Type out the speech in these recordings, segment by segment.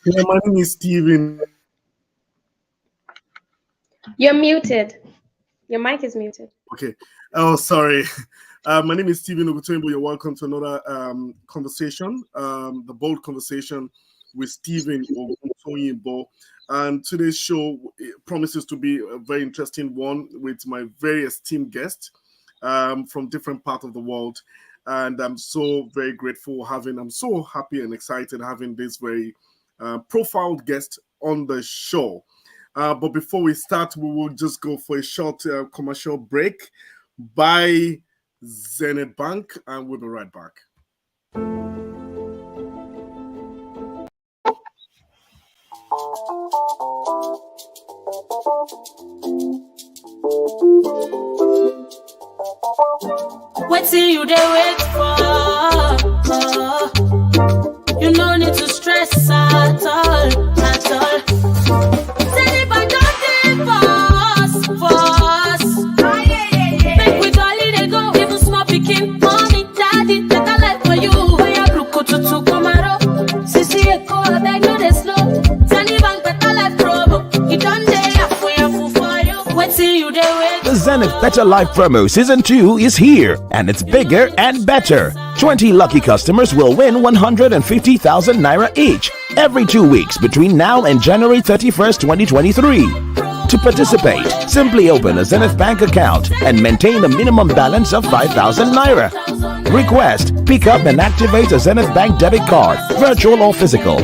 Yeah, my name is Steven. You're muted. Your mic is muted. Okay. Oh, sorry. My name is Steven Ogutoyinbo. You're welcome to another conversation, the Bold Conversation with Steven Ogutoyinbo. And today's show promises to be a very interesting one with my very esteemed guest from different parts of the world. And I'm so very grateful I'm so happy and excited having this very profiled guest on the show. But before we start, we will just go for a short commercial break by Zenith Bank, and we'll be right back. What see you there wait for? You no need to stress at all, at all. Say if I don't think for us, make we dolly they go, even small picking, mommy, daddy, take a life for you. We are blue to Comaro, Sisi Eko, I beg no they slow. Sunny bank better life promo, you done there for you. What see you there wait? The Zenith Better Life promo season 2 is here, and it's bigger and better. 20 lucky customers will win 150,000 naira each every 2 weeks between now and January 31st, 2023. To participate, simply open a Zenith Bank account and maintain a minimum balance of 5,000 naira. Request, pick up and activate a Zenith Bank debit card, virtual or physical.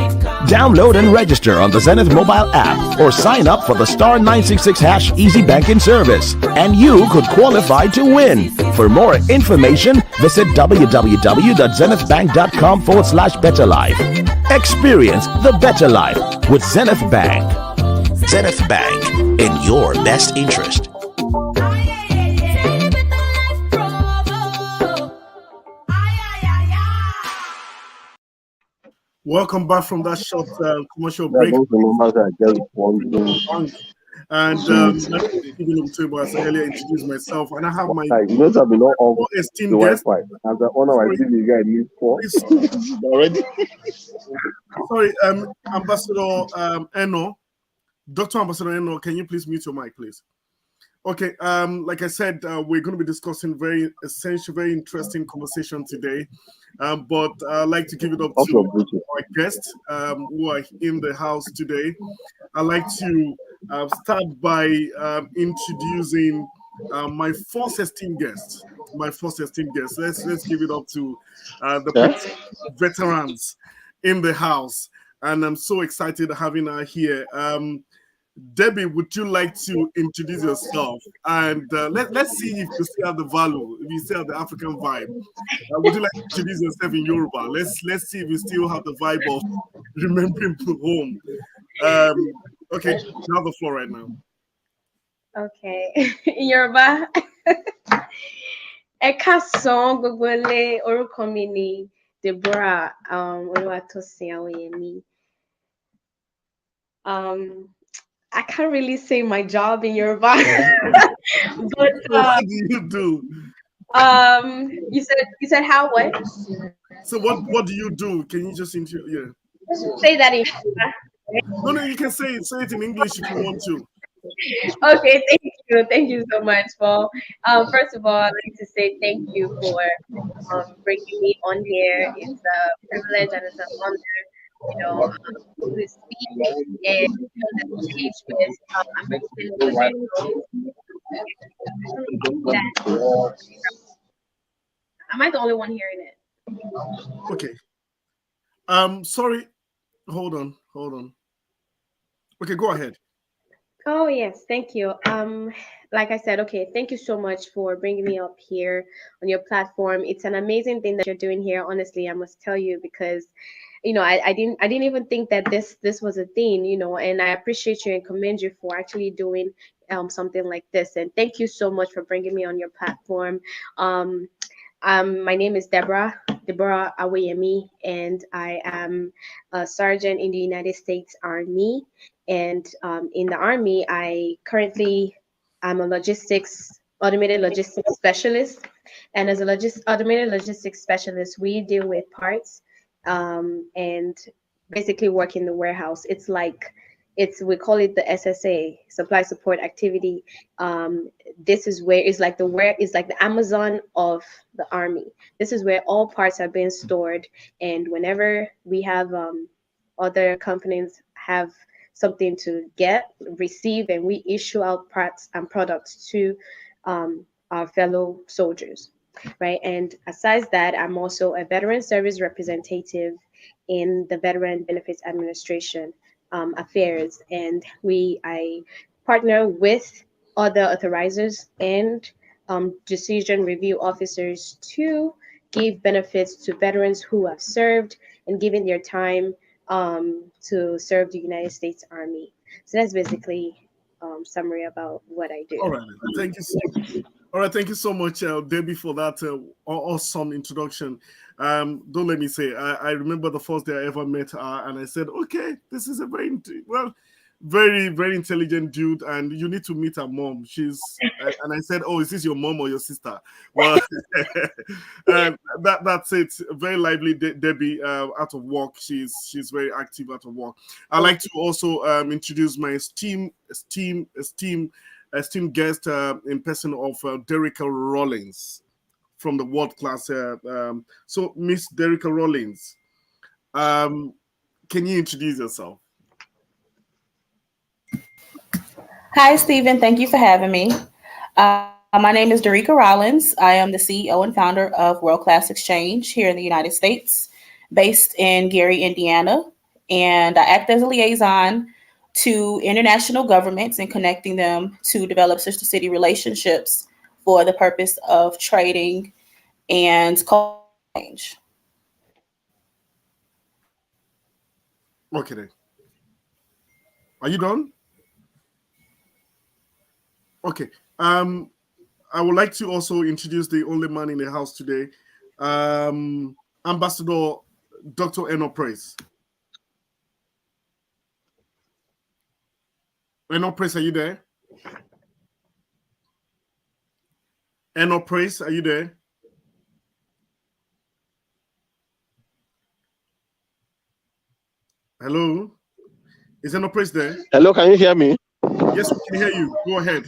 Download and register on the Zenith mobile app or sign up for the star 966 hash easy banking service, and you could qualify to win. For more information, visit www.zenithbank.com/betterlife. Experience the better life with Zenith Bank. Zenith Bank, in your best interest. Welcome back from that short commercial break. And as I earlier introduced myself, and I have my esteemed guest. Already. Sorry, Ambassador Eno, Dr. Ambassador Eno, can you please mute your mic, please? Okay, like I said, we're going to be discussing very essential, very interesting conversation today. But I'd like to give it up to our guests who are in the house today. I'd like to start by introducing my first esteemed guest. Let's give it up to the veterans in the house. And I'm so excited having her here. Debbie, would you like to introduce yourself? And let's see if you still have the value, if you still have the African vibe. Would you like to introduce yourself in Yoruba? Let's see if you still have the vibe of remembering home. Okay, you have the floor right now. Okay, in Yoruba. Eka song gbogbo le orúkọ mi ni Deborah Olúwatósìn Awoyemi. I can't really say my job in Yoruba, but what do you do? You said how what? So what do you do? Can you just say that in Yoruba? No, you can say it in English if you want to. Okay, thank you so much. Well, first of all, I'd like to say thank you for bringing me on here. It's a privilege and it's an honor, to speak and on the stage with African individuals. Am I the only one hearing it? Okay. Sorry. Hold on. Okay, go ahead. Oh yes, thank you. Like I said, okay, thank you so much for bringing me up here on your platform. It's an amazing thing that you're doing here. Honestly, I must tell you, because I didn't even think that this was a thing, and I appreciate you and commend you for actually doing something like this. And thank you so much for bringing me on your platform. My name is Deborah Awoyemi, and I am a sergeant in the United States Army. And in the Army, I'm a automated logistics specialist. And as a automated logistics specialist, we deal with parts and basically work in the warehouse. It's like we call it the SSA, supply support activity. This is where it's like the Amazon of the army. This is where all parts are being stored, and whenever we have other companies have something to receive, and we issue out parts and products to our fellow soldiers, right? And aside that, I'm also a veteran service representative in the Veteran Benefits Administration affairs, and I partner with other authorizers and decision review officers to give benefits to veterans who have served and given their time to serve the United States Army. So that's basically summary about what I do. All right. Thank you. All right, thank you so much, Debbie, for that awesome introduction. Don't let me say, I remember the first day I ever met her, and I said, okay, this is a very, very intelligent dude, and you need to meet her mom. And I said, oh, is this your mom or your sister? Well, that's it. Very lively, Debbie, out of work. She's very active out of work. I'd like to also introduce my esteemed guest in person of Derrick Rollins from the world class. So, Miss Derrick Rollins, can you introduce yourself? Hi, Stephen. Thank you for having me. My name is Derreka Rollins. I am the CEO and founder of World Class Exchange here in the United States, based in Gary, Indiana. And I act as a liaison to international governments and connecting them to develop sister city relationships for the purpose of trading and exchange. Okay, then. Are you done? Okay. I would like to also introduce the only man in the house today, Ambassador Dr.Eno Praise. Eno Praise, are you there? Eno Praise, are you there? Hello? Is Eno Praise there? Hello, can you hear me? Yes, we can hear you. Go ahead.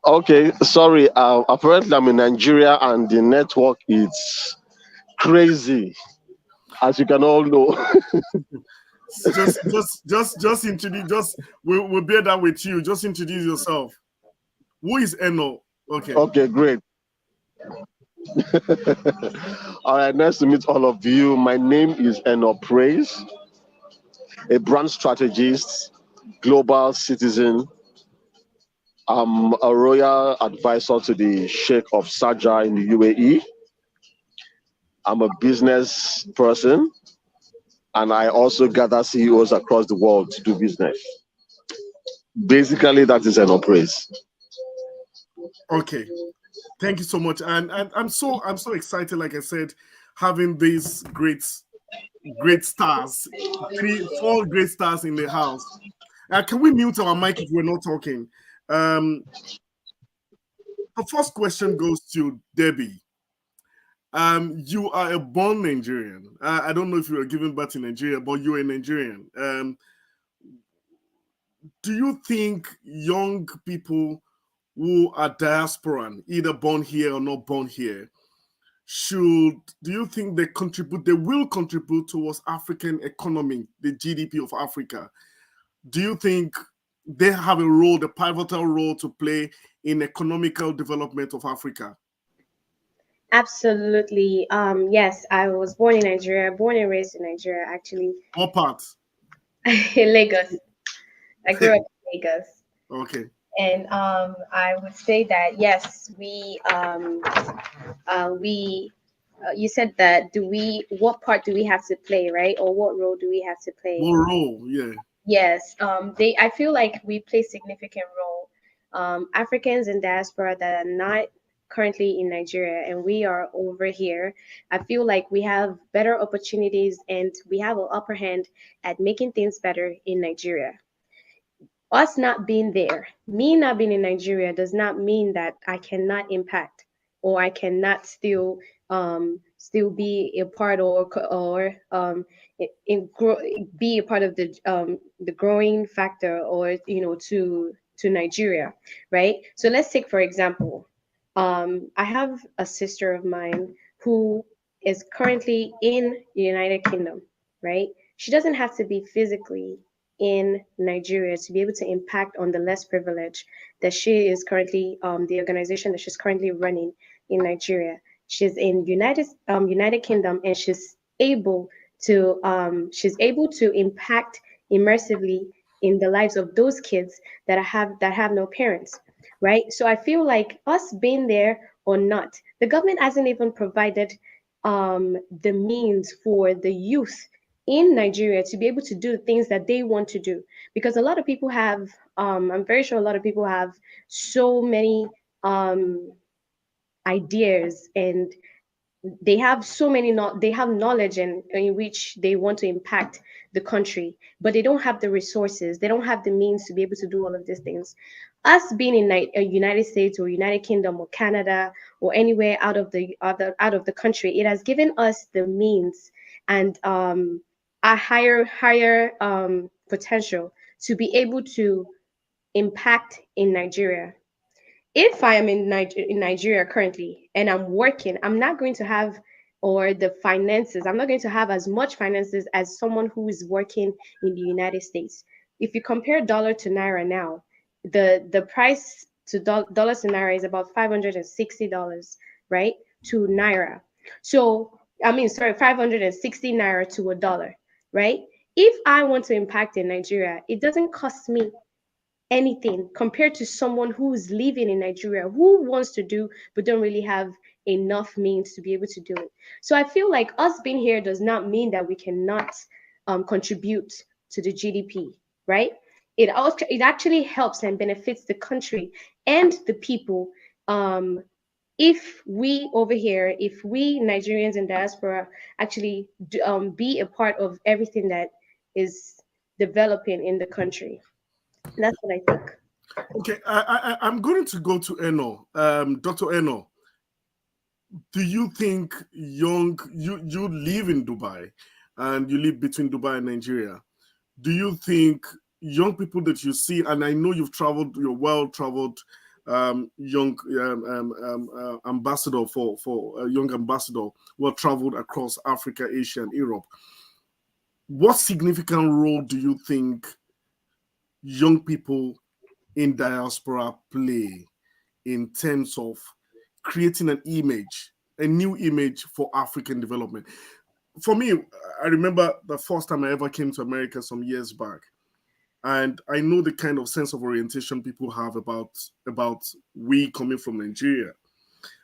Okay, sorry. Apparently, I'm in Nigeria and the network is crazy, as you can all know. just introduce. We'll bear that with you. Just introduce yourself. Who is Eno? Okay. Okay, great. All right, nice to meet all of you. My name is Eno Praise, a brand strategist, global citizen. I'm a royal advisor to the Sheikh of Sharjah in the UAE. I'm a business person, and I also gather CEOs across the world to do business. Basically, that is Eno Praise. Okay. Thank you so much. And I'm so excited, like I said, having these great stars, 4 great stars in the house. Can we mute our mic if we're not talking? The first question goes to Debbie. You are a born Nigerian. I don't know if you were given birth in Nigeria, but you're a Nigerian. Do you think young people who are diasporan, either born here or not born here, do you think they will contribute towards African economy, the GDP of Africa? Do you think they have the pivotal role to play in economical development of Africa? Absolutely. Yes, I was born in Nigeria, born and raised in Nigeria, actually. What part? In Lagos. I grew up in Lagos. Okay. And I would say that yes, you said that what part do we have to play, right? Or what role do we have to play? What role? Yeah. Yes. I feel like we play significant role. Africans in diaspora that are not currently in Nigeria and we are over here, I feel like we have better opportunities and we have an upper hand at making things better in Nigeria. Us not being there, me not being in Nigeria does not mean that I cannot impact or I cannot still still be a part be a part of the growing factor, or to Nigeria, right? So let's take for example, I have a sister of mine who is currently in the United Kingdom, right? She doesn't have to be physically in Nigeria to be able to impact on the less privileged that she is currently, the organization that she's currently running in Nigeria. She's in United Kingdom, and she's able to impact immersively in the lives of those kids that have no parents, right? So I feel like us being there or not, the government hasn't even provided the means for the youth in Nigeria to be able to do things that they want to do. Because a lot of people have, I'm very sure a lot of people have so many ideas, and they have so many they have knowledge in which they want to impact the country, but they don't have the resources, they don't have the means to be able to do all of these things. Us being in United States or United Kingdom or Canada or anywhere out of the country, it has given us the means and a higher potential to be able to impact in Nigeria. If I am in Nigeria currently and I'm working, I'm not going to have, or the finances, I'm not going to have as much finances as someone who is working in the United States. If you compare dollar to naira now, the price to dollar to naira is about $560, right? To naira. So, I mean, sorry, 560 naira to a dollar, right? If I want to impact in Nigeria, it doesn't cost me anything compared to someone who's living in Nigeria who wants to do but don't really have enough means to be able to do it. So I feel like us being here does not mean that we cannot contribute to the GDP, right? It actually helps and benefits the country and the people. If we over here, if we Nigerians in diaspora actually be a part of everything that is developing in the country. That's what I think. Okay, I'm going to go to Eno. Dr. Eno, do you think you live in Dubai and you live between Dubai and Nigeria? Do you think young people that you see, and I know you've traveled, you're well-traveled young ambassador for a young ambassador, well-traveled across Africa, Asia, and Europe. What significant role do you think young people in diaspora play in terms of creating an image, a new image for African development? For me, I remember the first time I ever came to America some years back, and I know the kind of sense of orientation people have about we coming from Nigeria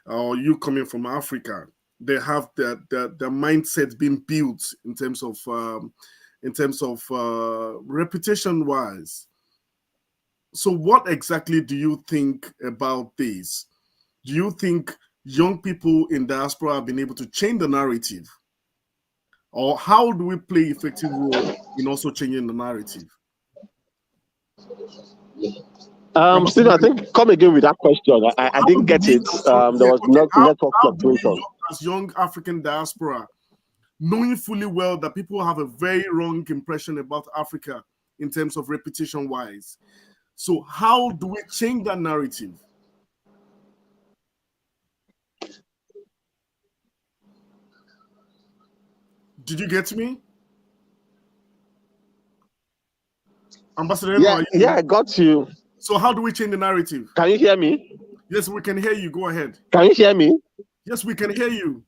or you coming from Africa. They have their mindset being built in terms of reputation wise. So what exactly do you think about this? Do you think young people in diaspora have been able to change the narrative? Or how do we play effective role in also changing the narrative? Steve, I think come again with that question. I didn't get it. There was network fluctuation. As young African diaspora, knowing fully well that people have a very wrong impression about Africa in terms of reputation wise. So how do we change that narrative? Did you get me? Ambassador? Yeah, I got you. So how do we change the narrative? Can you hear me? Yes, we can hear you. Go ahead. Can you hear me? Yes, we can hear you.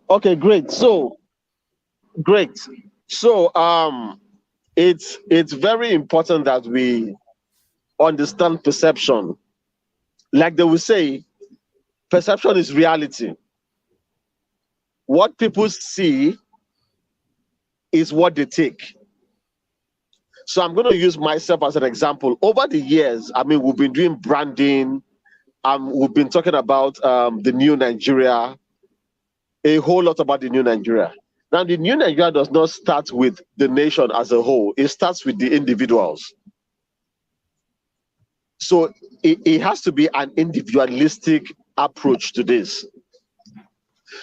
Okay, great. So it's very important that we understand perception. Like they will say, perception is reality. What people see is what they take. So I'm going to use myself as an example. Over the years, I mean, we've been doing branding. We've been talking about the new Nigeria, a whole lot about the new Nigeria. Now, the new Nigeria does not start with the nation as a whole. It starts with the individuals. So it has to be an individualistic approach to this.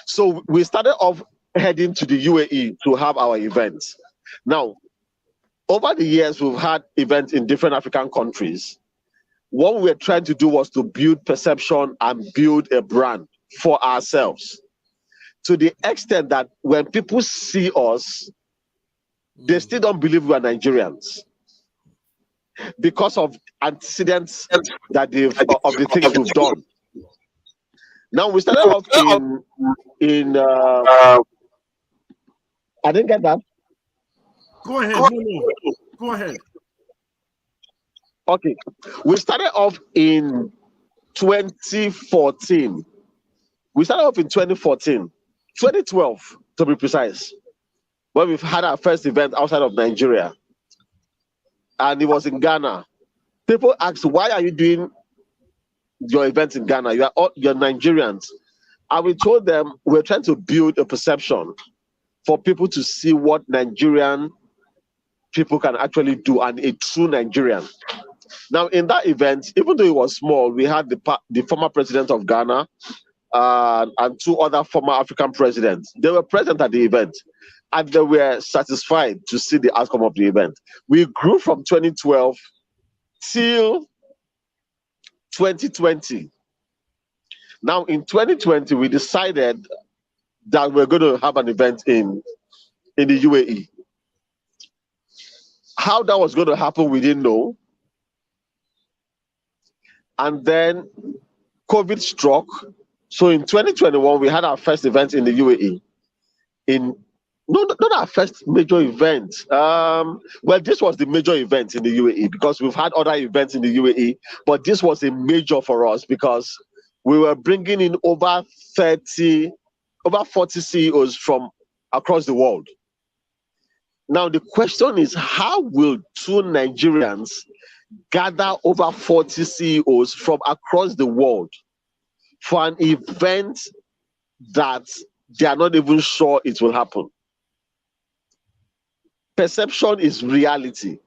So we started off heading to the UAE to have our events. Now, over the years, we've had events in different African countries. What we were trying to do was to build perception and build a brand for ourselves, to the extent that when people see us, they still don't believe we are Nigerians because of antecedents that of the things we've done. Now we started off in I didn't get that. Go ahead. No. Go ahead. Okay, we started off in 2014. We started off in 2014, 2012 to be precise, when we've had our first event outside of Nigeria, and it was in Ghana. People asked, "Why are you doing your event in Ghana? You're Nigerians." And we told them we're trying to build a perception for people to see what Nigerian people can actually do, and a true Nigerian. Now, in that event, even though it was small, we had the former president of Ghana and two other former African presidents. They were present at the event, and they were satisfied to see the outcome of the event. We grew from 2012 till 2020. Now, in 2020, we decided that we're going to have an event in the UAE. How that was going to happen, we didn't know. And then COVID struck. So in 2021, we had our first event in the UAE. Not our first major event. Well, this was the major event in the UAE because we've had other events in the UAE, but this was a major for us because we were bringing in over 40 CEOs from across the world. Now, the question is, how will two Nigerians gather over 40 CEOs from across the world for an event that they are not even sure it will happen? Perception is reality.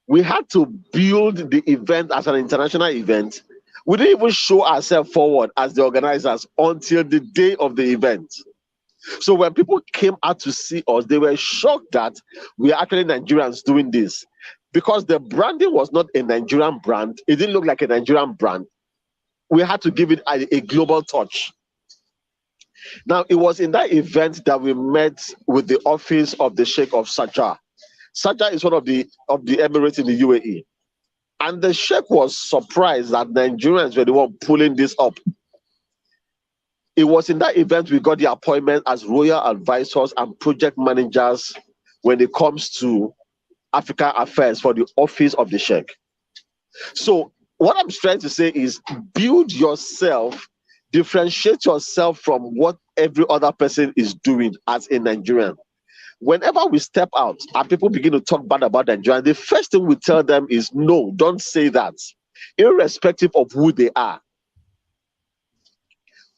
We had to build the event as an international event. We didn't even show ourselves forward as the organizers until the day of the event. So when people came out to see us, they were shocked that we are actually Nigerians doing this, because the branding was not a Nigerian brand. It didn't look like a Nigerian brand. We had to give it a global touch. Now, it was in that event that we met with the office of the Sheikh of Sharjah. Sharjah is one of the Emirates in the UAE. And the Sheikh was surprised that Nigerians were the one pulling this up. It was in that event we got the appointment as royal advisors and project managers when it comes to African affairs for the office of the Sheikh. So what I'm trying to say is, build yourself, differentiate yourself from what every other person is doing as a Nigerian. Whenever we step out and people begin to talk bad about Nigeria, the first thing we tell them is, no, don't say that, irrespective of who they are.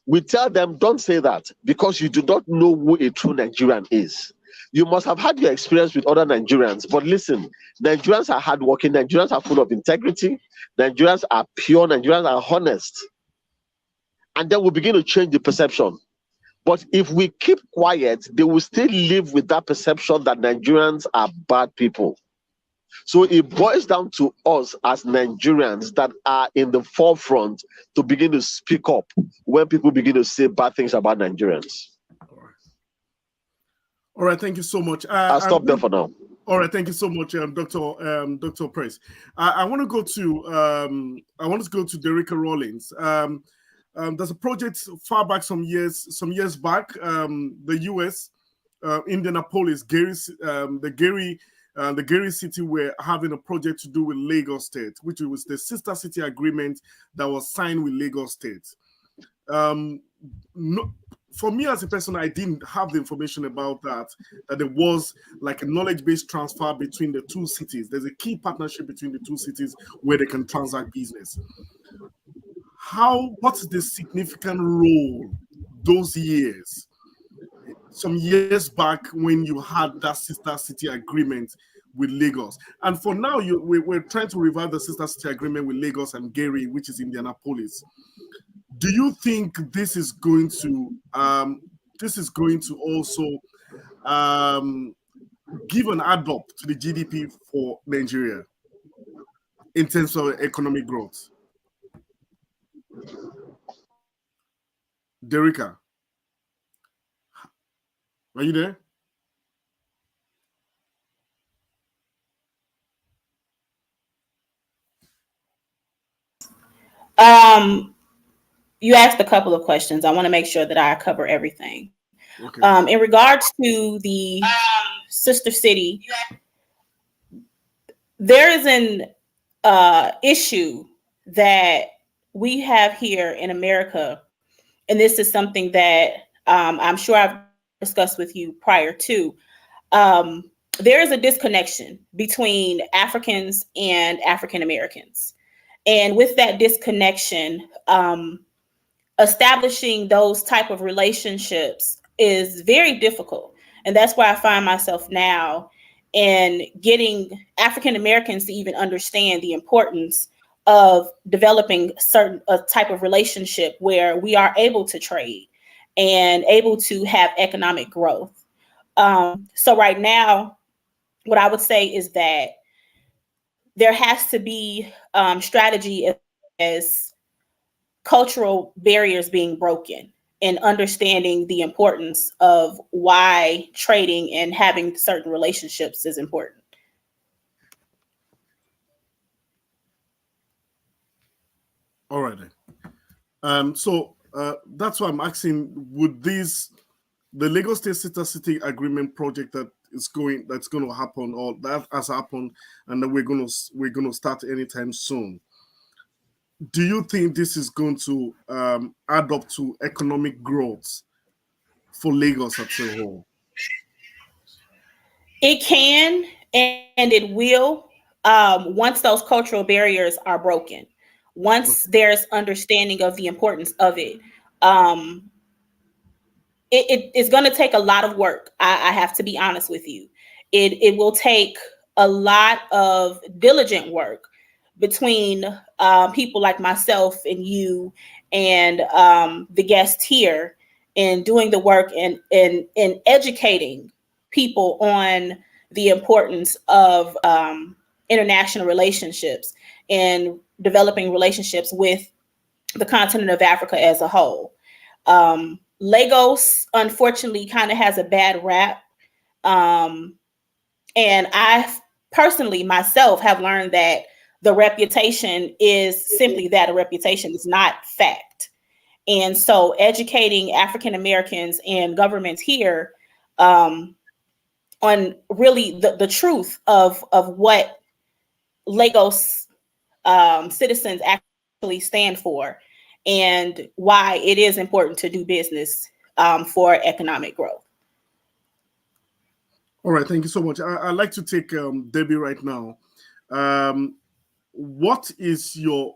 We tell them, don't say that, because you do not know who a true Nigerian is. You must have had your experience with other Nigerians, but listen, Nigerians are hardworking, Nigerians are full of integrity, Nigerians are pure, Nigerians are honest. And then we begin to change the perception. But if we keep quiet, they will still live with that perception that Nigerians are bad people. So it boils down to us as Nigerians that are in the forefront to begin to speak up when people begin to say bad things about Nigerians. All right, thank you so much. I'll stop there for now. All right, thank you so much, Dr. Price. I want to go to Derrick Rollins. There's a project far back some years back. The U.S. Indianapolis, the Gary city were having a project to do with Lagos State, which was the sister city agreement that was signed with Lagos State. For me as a person, I didn't have the information about that there was like a knowledge-based transfer between the two cities. There's a key partnership between the two cities where they can transact business. What's the significant role those years, some years back, when you had that sister city agreement with Lagos? And for now, we're trying to revive the sister city agreement with Lagos and Gary, which is Indianapolis. Do you think this is going to this is going to also give an add up to the GDP for Nigeria in terms of economic growth? Derreka, are you there? You asked a couple of questions. I want to make sure that I cover everything. Okay. In regards to the sister city, there is an issue that we have here in America, and this is something that I'm sure I've discussed with you prior to. There is a disconnection between Africans and African Americans. And with that disconnection, establishing those type of relationships is very difficult. And that's where I find myself now in getting African Americans to even understand the importance of developing a type of relationship where we are able to trade and able to have economic growth. So right now, what I would say is that there has to be strategy as cultural barriers being broken and understanding the importance of why trading and having certain relationships is important. All right then. So that's why I'm asking: would the Lagos State Sister City Agreement project that's going to happen, or that has happened, and that we're going to start anytime soon? Do you think this is going to add up to economic growth for Lagos as a whole? It can and it will, once those cultural barriers are broken, once there's understanding of the importance of it. It's going to take a lot of work. I have to be honest with you. It will take a lot of diligent work between people like myself and you and the guest here, in doing the work and in educating people on the importance of international relationships and developing relationships with the continent of Africa as a whole. Lagos, unfortunately, kind of has a bad rap. And I personally, myself, have learned that the reputation is simply that, a reputation is not fact. And so educating African Americans and governments here on really the truth of what Lagos citizens actually stand for and why it is important to do business for economic growth. All right, thank you so much. I'd like to take Debbie right now. What's your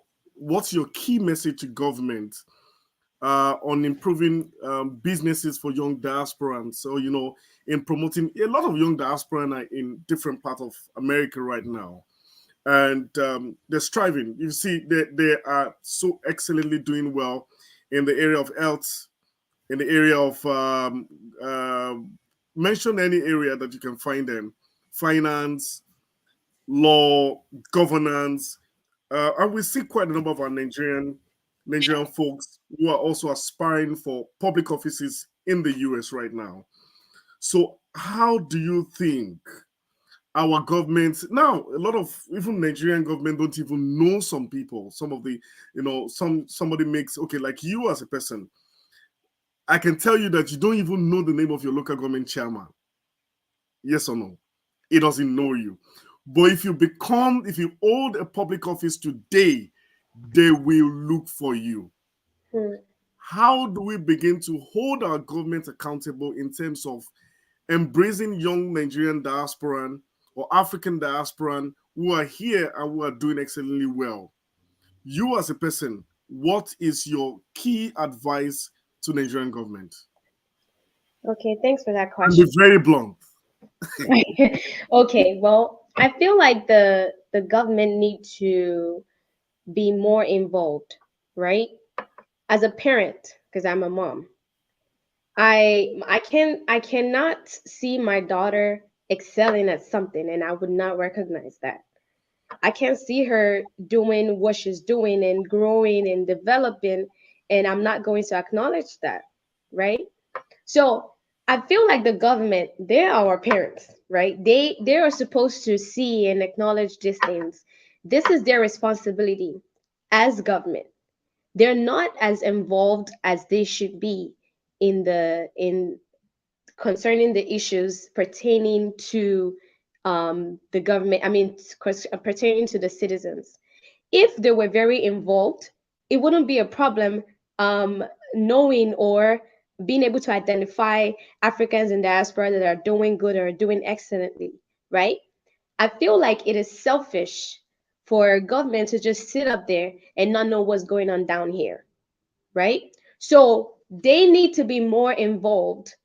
key message to government on improving businesses for young diasporans? So, in promoting, a lot of young diasporans are in different parts of America right now, and they're striving. You see, they are so excellently doing well in the area of health, in the area of mention any area that you can find them: finance, law, governance, and we see quite a number of our Nigerian folks who are also aspiring for public offices in the US right now. So, how do you think our government now? A lot of even Nigerian government don't even know some people. Some of the, somebody makes, okay, like you as a person, I can tell you that you don't even know the name of your local government chairman. Yes or no? It doesn't know you. But if you hold a public office today, they will look for you. How do we begin to hold our government accountable in terms of embracing young Nigerian diasporan or African diasporan who are here and who are doing excellently well? You as a person, what is your key advice to Nigerian government? Okay, thanks for that And question. be very blunt. Okay, well, I feel like the government need to be more involved, right? As a parent, because I'm a mom, I cannot see my daughter excelling at something and I would not recognize that. I can't see her doing what she's doing and growing and developing, and I'm not going to acknowledge that, right? So I feel like the government, they're our parents, right? They are supposed to see and acknowledge these things. This is their responsibility as government. They're not as involved as they should be in concerning the issues pertaining to the government. I mean, pertaining to the citizens. If they were very involved, it wouldn't be a problem knowing or being able to identify Africans in diaspora that are doing good or doing excellently, right? I feel like it is selfish for government to just sit up there and not know what's going on down here, right? So they need to be more involved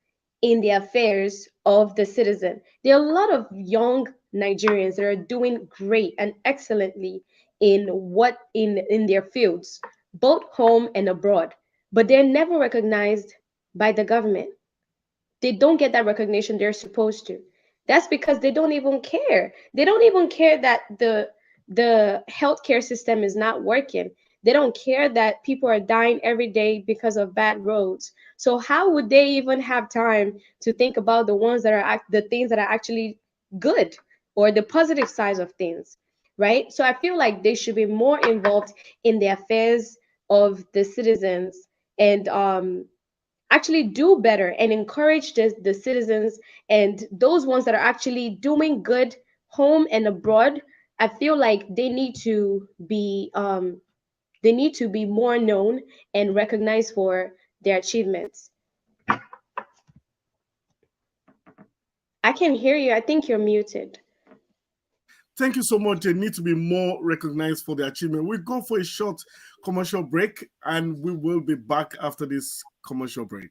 in the affairs of the citizen. There are a lot of young Nigerians that are doing great and excellently in their fields, both home and abroad, but they're never recognized by the government. They don't get that recognition they're supposed to. That's because they don't even care. They don't even care that the healthcare system is not working. They don't care that people are dying every day because of bad roads. So how would they even have time to think about the ones that are the things that are actually good or the positive sides of things, right? So I feel like they should be more involved in the affairs of the citizens and actually do better and encourage the citizens and those ones that are actually doing good home and abroad. I feel like they need to be more known and recognized for their achievements. I can hear you. I think you're muted. Thank you so much. They need to be more recognized for their achievement. We'll go for a short commercial break and we will be back after this commercial break.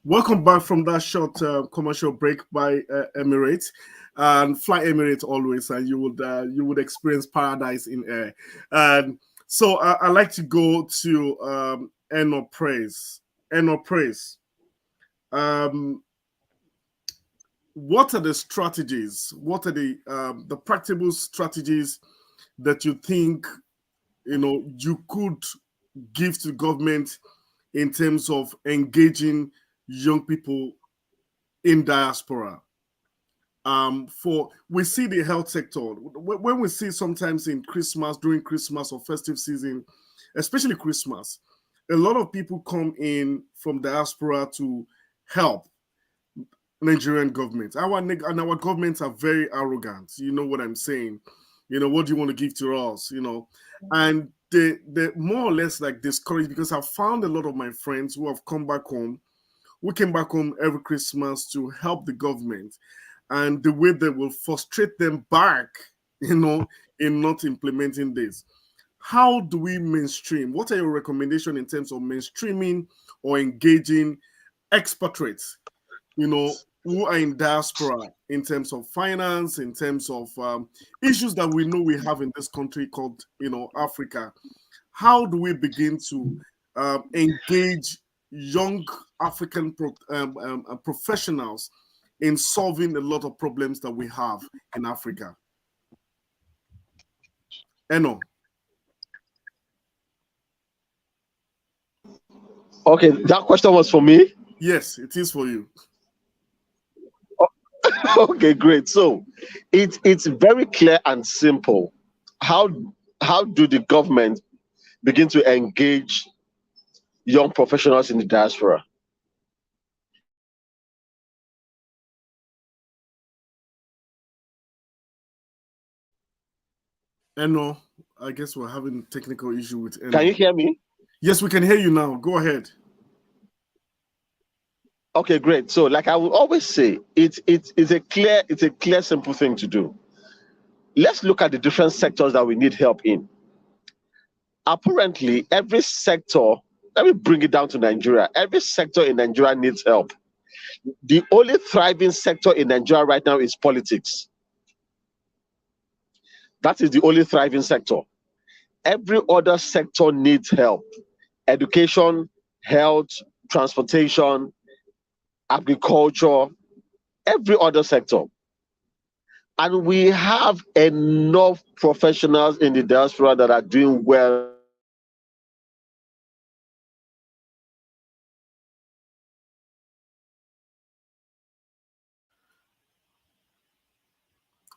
Welcome back from that short commercial break by Emirates, and fly Emirates always, and you would experience paradise in air. And so I like to go to Eno Praise. Eno Praise. What are the strategies? What are the practical strategies that you think you could give to government in terms of engaging young people in diaspora? For we see the health sector when we see sometimes in Christmas, during Christmas or festive season, especially Christmas, a lot of people come in from diaspora to help Nigerian government. Our governments are very arrogant. You know what I'm saying? What do you want to give to us? And they more or less like discouraged, because I've found a lot of my friends who have come back home. We came back home every Christmas to help the government, and the way they will frustrate them back, in not implementing this. How do we mainstream? What are your recommendations in terms of mainstreaming or engaging expatriates, who are in diaspora, in terms of finance, in terms of issues that we know we have in this country called, Africa? How do we begin to engage young African professionals in solving a lot of problems that we have in Africa? Eno. Okay, that question was for me. Yes, it is for you. Okay, great. So it's very clear and simple. How do the government begin to engage young professionals in the diaspora? Eno, I guess we're having technical issue with Eno. Can you hear me? Yes, we can hear you now. Go ahead. Okay, great. So, like I will always say, it's a clear, simple thing to do. Let's look at the different sectors that we need help in. Apparently, every sector, let me bring it down to Nigeria. Every sector in Nigeria needs help. The only thriving sector in Nigeria right now is politics. That is the only thriving sector. Every other sector needs help. Education, health, transportation, agriculture, every other sector. And we have enough professionals in the diaspora that are doing well.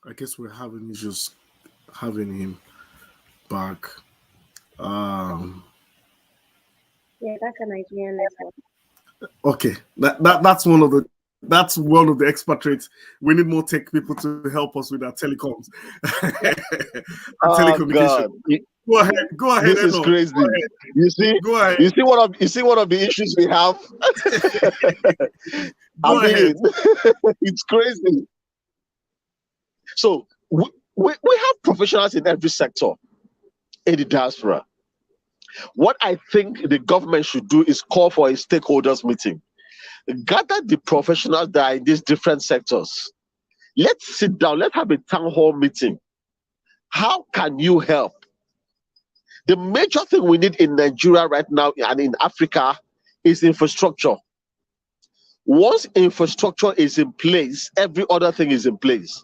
I guess we're having issues having him back. Yeah, that's a Nigerian lesson. Okay, that's one of the expatriates. We need more tech people to help us with our telecoms. Telecommunication. God. Go ahead. This is crazy. You see, go ahead. You see one of the issues we have. Go ahead. It's crazy. So we have professionals in every sector in the diaspora. What I think the government should do is call for a stakeholders meeting. Gather the professionals that are in these different sectors. Let's sit down. Let's have a town hall meeting. How can you help? The major thing we need in Nigeria right now and in Africa is infrastructure. Once infrastructure is in place, every other thing is in place.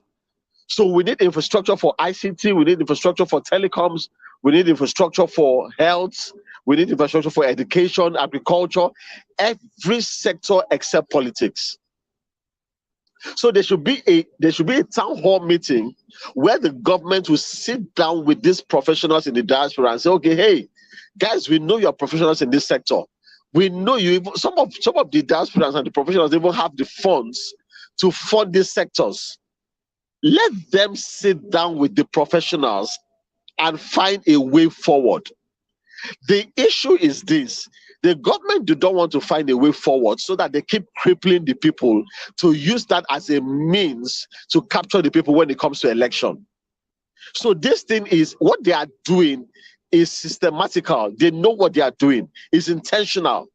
So we need infrastructure for ICT, we need infrastructure for telecoms, we need infrastructure for health, we need infrastructure for education, agriculture, every sector except politics. So there should be a town hall meeting where the government will sit down with these professionals in the diaspora and say, okay, hey, guys, we know you're professionals in this sector. We know you. Some of the diasporans and the professionals even have the funds to fund these sectors. Let them sit down with the professionals and find a way forward. The issue is this: the government do not want to find a way forward, so that they keep crippling the people to use that as a means to capture the people when it comes to election. So this thing is, what they are doing is systematical. They know what they are doing. It's intentional.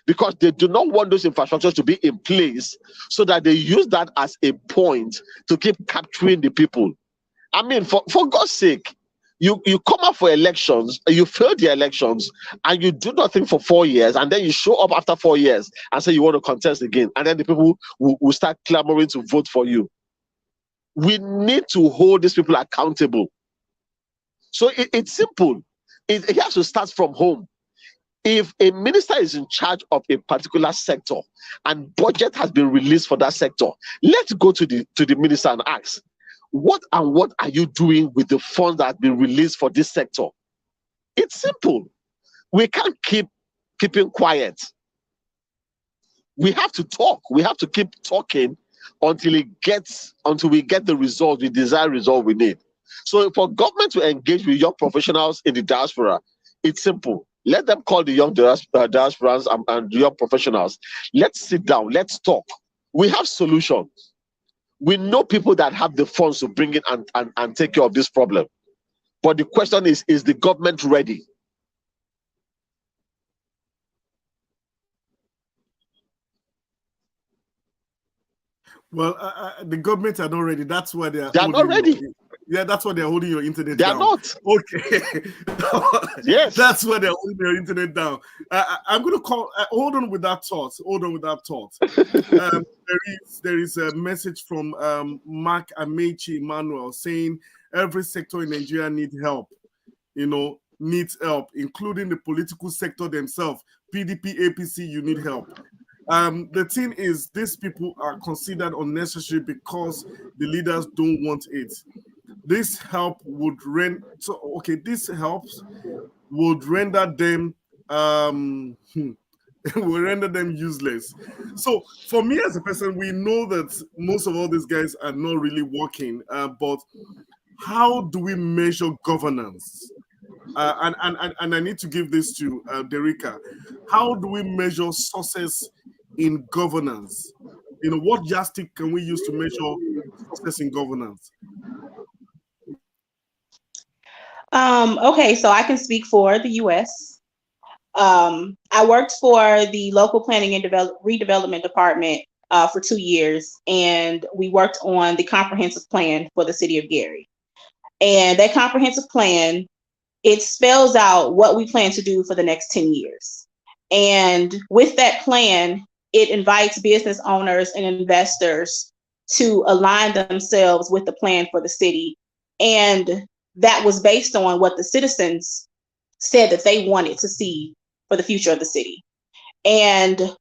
Because they do not want those infrastructures to be in place, so that they use that as a point to keep capturing the people. I mean, for God's sake, you come up for elections, you fail the elections, and you do nothing for 4 years, and then you show up after 4 years and say you want to contest again, and then the people will start clamoring to vote for you. We need to hold these people accountable. So it's simple. It has to start from home. If a minister is in charge of a particular sector and budget has been released for that sector, let's go to the minister and ask, what are you doing with the funds that have been released for this sector? It's simple. We can't keep keeping quiet. We have to talk. We have to keep talking until we get the result, the desired result we need. So for government to engage with young professionals in the diaspora, it's simple. Let them call the young diasporans and young professionals. Let's sit down. Let's talk. We have solutions. We know people that have the funds to bring in and take care of this problem. But the question is the government ready? Well, the government are not ready. That's why they are not ready. Yeah, that's why they're holding your internet down. They are not. Okay. Yes. That's why they're holding your internet down. I'm going to call... hold on with that thought. There is a message from Mark Amechi Emmanuel saying every sector in Nigeria needs help. Needs help, including the political sector themselves. PDP, APC, you need help. The thing is, these people are considered unnecessary because the leaders don't want it. This help would render them will render them useless. So for me as a person, we know that most of all these guys are not really working. But how do we measure governance? and I need to give this to Derreka. How do we measure success in governance? What yardstick can we use to measure success in governance? Okay, so I can speak for the U.S. I worked for the local planning and redevelopment department for 2 years, and we worked on the comprehensive plan for the city of Gary. And that comprehensive plan, it spells out what we plan to do for the next 10 years. And with that plan, it invites business owners and investors to align themselves with the plan for the city. And that was based on what the citizens said that they wanted to see for the future of the city. And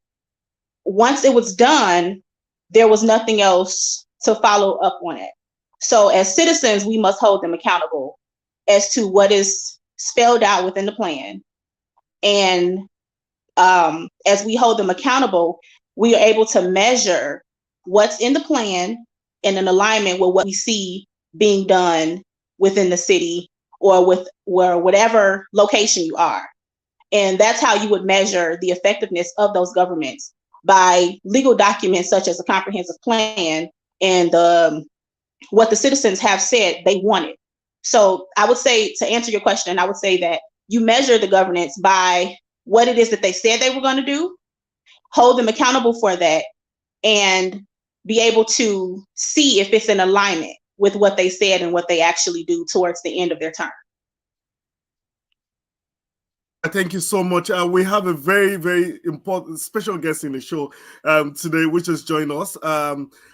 once it was done, there was nothing else to follow up on it. So as citizens, we must hold them accountable as to what is spelled out within the plan. And as we hold them accountable, we are able to measure what's in the plan and in alignment with what we see being done within the city or whatever location you are. And that's how you would measure the effectiveness of those governments, by legal documents such as a comprehensive plan and what the citizens have said they wanted. So I would say, to answer your question, I would say that you measure the governance by what it is that they said they were going to do, hold them accountable for that, and be able to see if it's in alignment with what they said and what they actually do towards the end of their term. Thank you so much. We have a very, very important special guest in the show today, which has joined us.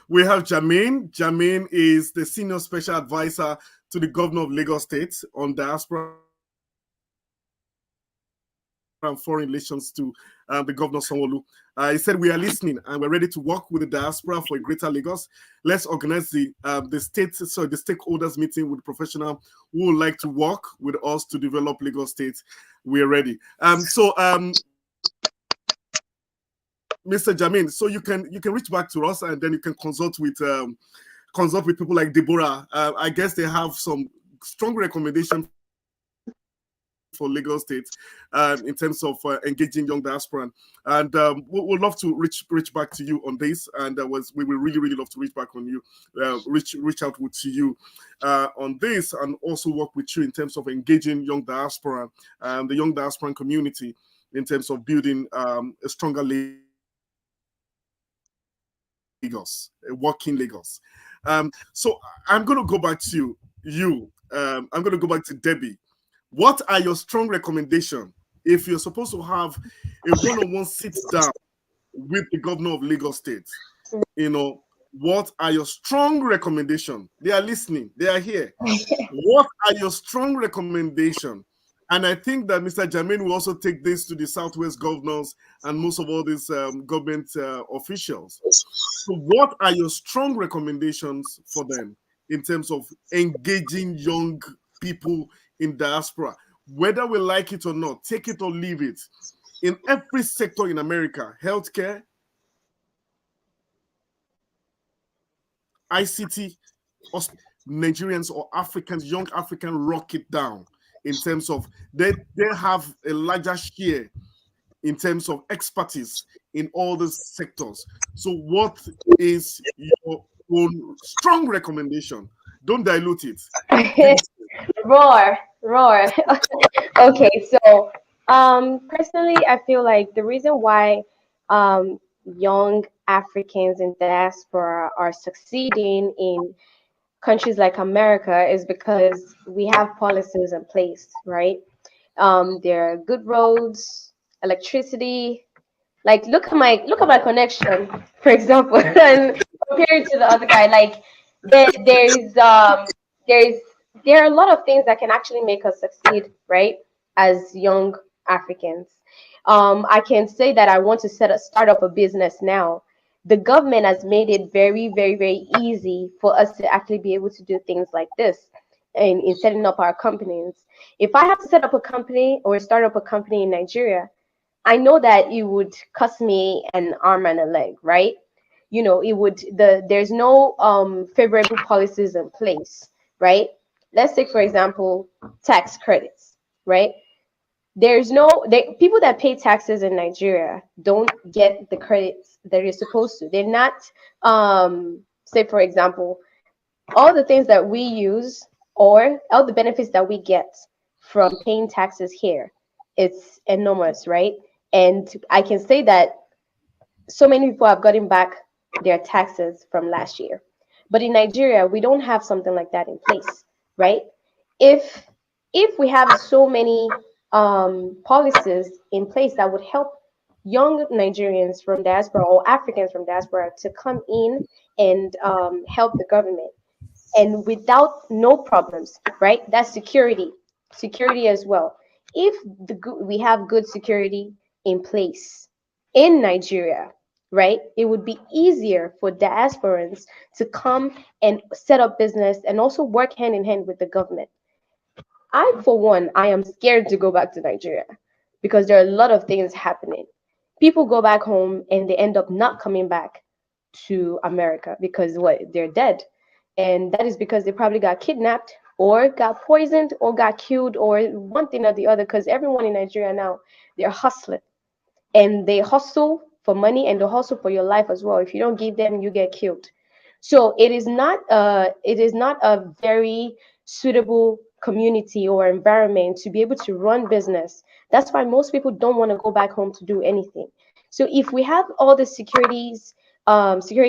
We have Jermaine. Jermaine is the Senior Special Advisor to the Governor of Lagos State on Diaspora and Foreign Relations to the Governor Sanwo-Olu. He said, we are listening and we're ready to work with the diaspora for a greater Lagos. Let's organize the stakeholders meeting with professionals who would like to work with us to develop Lagos State. We're ready. Mr. Jermaine, so you can reach back to us and then you can consult with people like Deborah. I guess they have some strong recommendations for Lagos State in terms of engaging young diaspora, and we'd love to reach back to you on this, and we will really love to reach back on you, reach out to you on this, and also work with you in terms of engaging young diaspora and the young diaspora community in terms of building a stronger Lagos, a working Lagos. So I'm going to go back to you. I'm going to go back to Debbie. What are your strong recommendations if you're supposed to have a one-on-one sit down with the governor of Lagos State? What are your strong recommendations? They are listening. They are here. What are your strong recommendations? And I think that Mr. Jermaine will also take this to the Southwest governors and most of all these government officials. So what are your strong recommendations for them in terms of engaging young people in diaspora, whether we like it or not, take it or leave it, in every sector in America, healthcare, ICT, Nigerians or Africans, young Africans rock it down in terms of they have a larger share in terms of expertise in all these sectors. So what is your own strong recommendation? Don't dilute it. Roar. Okay, so personally, I feel like the reason why young Africans in diaspora are succeeding in countries like America is because we have policies in place, right? There are good roads, electricity. Like look at my connection, for example, and compare it to the other guy. Like there's there are a lot of things that can actually make us succeed, right? As young Africans. I can say that I want to start up a business now. The government has made it very, very, very easy for us to actually be able to do things like this in setting up our companies. If I have to set up a company or start up a company in Nigeria, I know that it would cost me an arm and a leg, right? There's no favorable policies in place, right? Let's take, for example, tax credits. right? People that pay taxes in Nigeria don't get the credits that they're supposed to. They're not, say for example, all the things that we use or all the benefits that we get from paying taxes here, it's enormous, right? And I can say that so many people have gotten back their taxes from last year. But in Nigeria, we don't have something like that in place, right? If we have so many policies in place that would help young Nigerians from diaspora or Africans from diaspora to come in and help the government, and without no problems, right? That's security as well. If we have good security in place in Nigeria, right, it would be easier for diasporans to come and set up business and also work hand in hand with the government. For one, I am scared to go back to Nigeria because there are a lot of things happening. People go back home and they end up not coming back to America because they're dead. And that is because they probably got kidnapped or got poisoned or got killed or one thing or the other, because everyone in Nigeria now, they're hustling. And they hustle for money and they hustle for your life as well. If you don't give them, you get killed. So it is not a very suitable community or environment to be able to run business. That's why most people don't want to go back home to do anything. So if we have all the security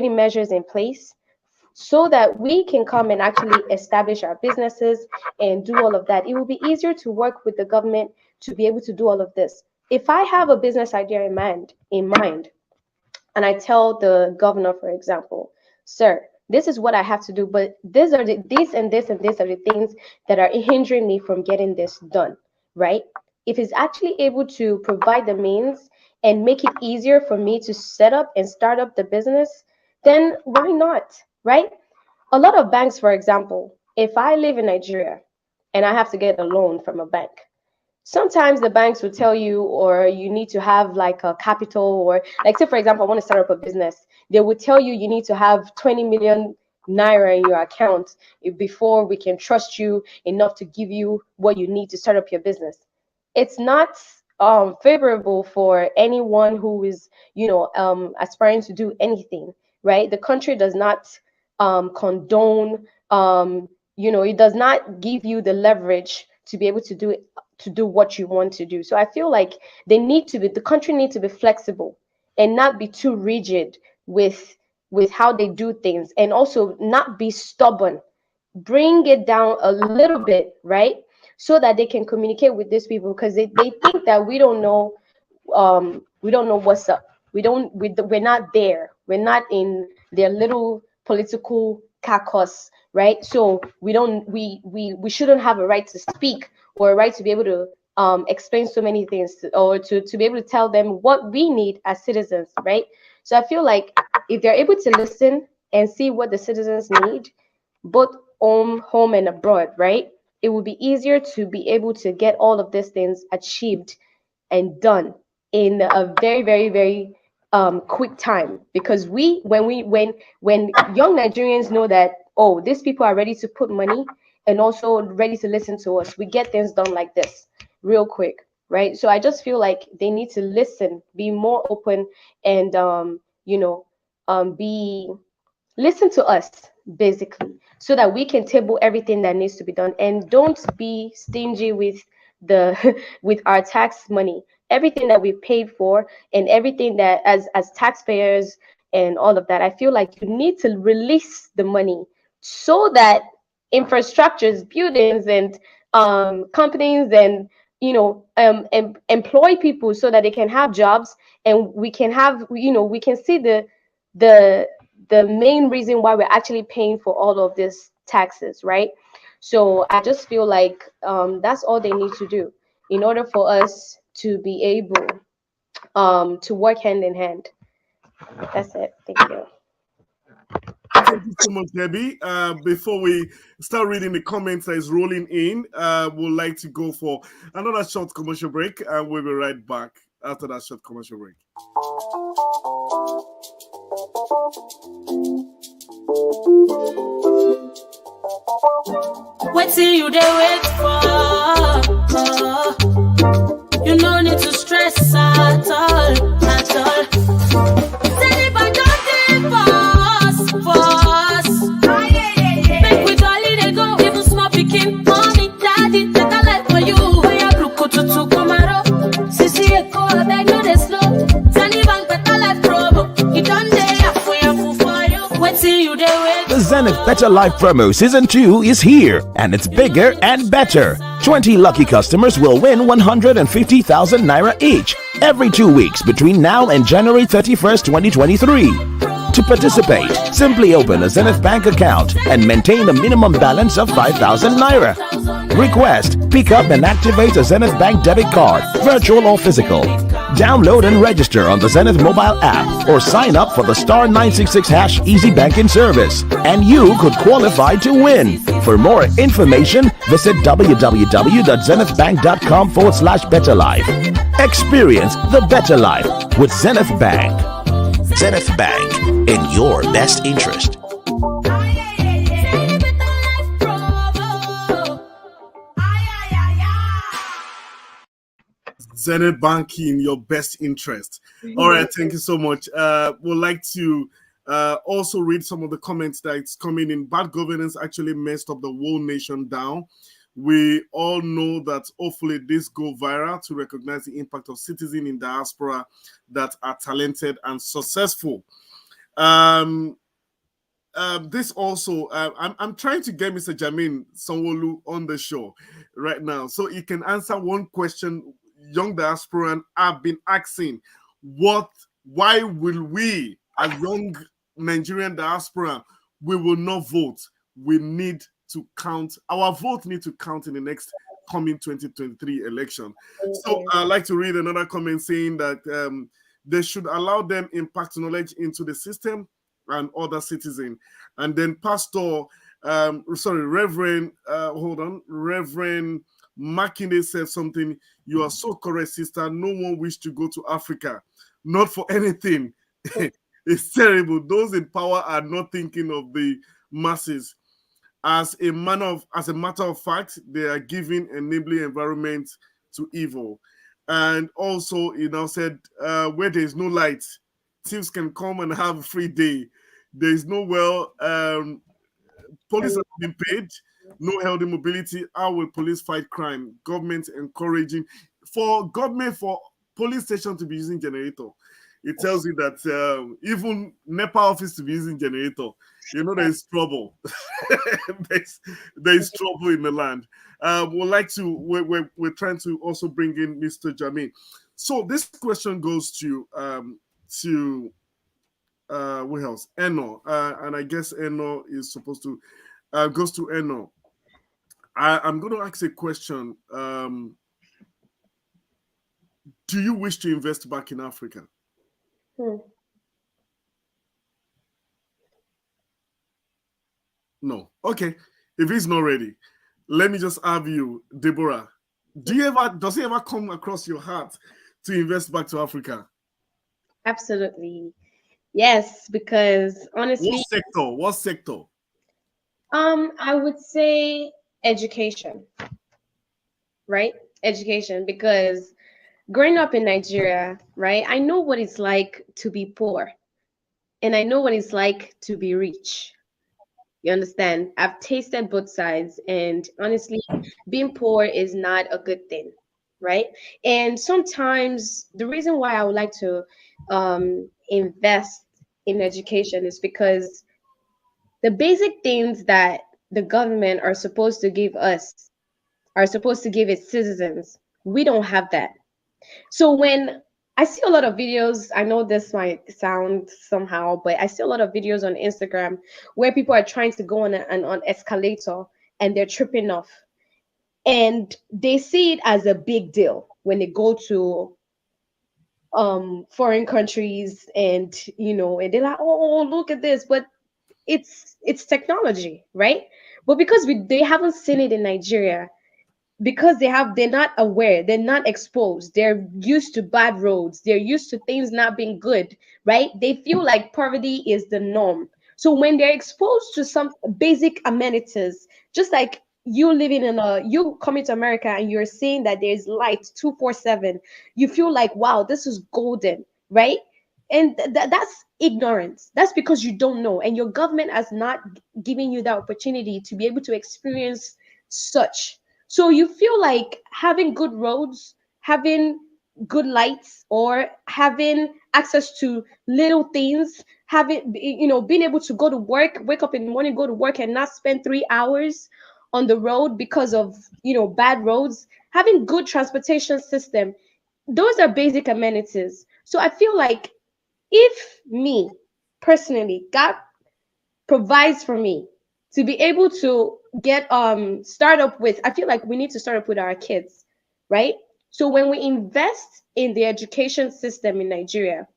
measures in place, so that we can come and actually establish our businesses and do all of that, it will be easier to work with the government to be able to do all of this. If I have a business idea in mind, and I tell the governor, for example, sir, this is what I have to do, but these and this are the things that are hindering me from getting this done, right? If he's actually able to provide the means and make it easier for me to set up and start up the business, then why not, right? A lot of banks, for example, if I live in Nigeria and I have to get a loan from a bank, sometimes the banks will tell you, or you need to have like a capital, or like, say for example, I want to start up a business. They would tell you you need to have 20 million naira in your account before we can trust you enough to give you what you need to start up your business. It's not favorable for anyone who is, aspiring to do anything, right? The country does not condone, it does not give you the leverage to be able to do what you want to do. So I feel like the country needs to be flexible and not be too rigid with how they do things, and also not be stubborn. Bring it down a little bit, right? So that they can communicate with these people, because they think that we don't know what's up. We're not there. We're not in their little political caucus, right? So we shouldn't have a right to speak or a right to be able to explain so many things, or to be able to tell them what we need as citizens, right? So I feel like if they're able to listen and see what the citizens need, both home and abroad, right, it will be easier to be able to get all of these things achieved and done in a very, very, very quick time. Because when young Nigerians know that, oh, these people are ready to put money and also ready to listen to us, we get things done like this real quick, right? So I just feel like they need to listen, be more open, and listen to us, basically, so that we can table everything that needs to be done, and don't be stingy with with our tax money. Everything that we paid for and everything that as taxpayers and all of that, I feel like you need to release the money so that infrastructures, buildings, and companies, and employ people so that they can have jobs, and we can see the main reason why we're actually paying for all of these taxes, right? So I just feel like that's all they need to do in order for us to be able to work hand in hand. That's it. Thank you. Thank you so much, Debbie. Before we start reading the comments that is rolling in, we'd like to go for another short commercial break, and we'll be right back after that short commercial break. What till you they wait for? see you there with. The Zenith Better Life promo season 2 is here, and it's bigger and better. 20 lucky customers will win 150,000 naira each every 2 weeks between now and January 31st, 2023. To participate, simply open a Zenith Bank account and maintain a minimum balance of 5,000 naira. Request, pick up and activate a Zenith Bank debit card, virtual or physical. Download and register on the Zenith mobile app or sign up for the star 966 hash easy banking service, and you could qualify to win. For more information, visit www.zenithbank.com/betterlife. Experience the better life with Zenith Bank. Zenith Bank, in your best interest. Zenith Bank in your best interest. All right, thank you so much. We'd like to also read some of the comments that's coming in. Bad governance actually messed up the whole nation down. We all know that hopefully this go viral to recognize the impact of citizens in diaspora that are talented and successful. This also, I'm trying to get Mr. Jamin Sanwo-Olu on the show right now so he can answer one question young diasporan have been asking. Why will we, as young Nigerian diaspora, we will not vote? We need to count. Our vote need to count in the next coming 2023 election. So I'd like to read another comment saying that they should allow them impact knowledge into the system and other citizens. And then Reverend Makinde said something. You are so correct, sister. No one wish to go to Africa, not for anything. It's terrible. Those in power are not thinking of the masses. As a matter of fact, they are giving enabling environment to evil. And also, he now said, where there is no light, thieves can come and have a free day. There is no police have been paid, no healthy mobility. How will police fight crime? Government encouraging for police station to be using generator. It tells you that even NEPA office to be using generator, there is trouble. There's trouble in the land. We're trying to also bring in Mr. Jamin. So this question goes to what else? Eno, and I guess Eno is supposed to goes to Eno. I'm going to ask a question. Do you wish to invest back in Africa? No. Okay. If he's not ready, let me just have you, Deborah. Does it ever come across your heart to invest back to Africa? Absolutely. Yes, because honestly, what sector? I would say education. Right? Education, because growing up in Nigeria, right, I know what it's like to be poor, and I know what it's like to be rich. You understand? I've tasted both sides, and honestly, being poor is not a good thing, right? And sometimes the reason why I would like to invest in education is because the basic things that the government are supposed to give us, are supposed to give its citizens, we don't have that. So when I see a lot of videos, I know this might sound somehow, but I see a lot of videos on Instagram where people are trying to go on an escalator and they're tripping off. And they see it as a big deal when they go to foreign countries, and and they're like, oh, look at this. But it's technology, right? But because they haven't seen it in Nigeria, because they're not aware, they're not exposed, they're used to bad roads, they're used to things not being good, right? They feel like poverty is the norm. So when they're exposed to some basic amenities, just like you coming to America and you're seeing that there's light 247, you feel like, wow, this is golden, right? And that's ignorance. That's because you don't know, and your government has not given you that opportunity to be able to experience such. So you feel like having good roads, having good lights, or having access to little things having, being able to go to work, wake up in the morning, go to work, and not spend 3 hours on the road because of bad roads, having good transportation system. Those are basic amenities. So I feel like if me personally, God provides for me to be able to get start up with, I feel like we need to start up with our kids, right? So when we invest in the education system in Nigeria,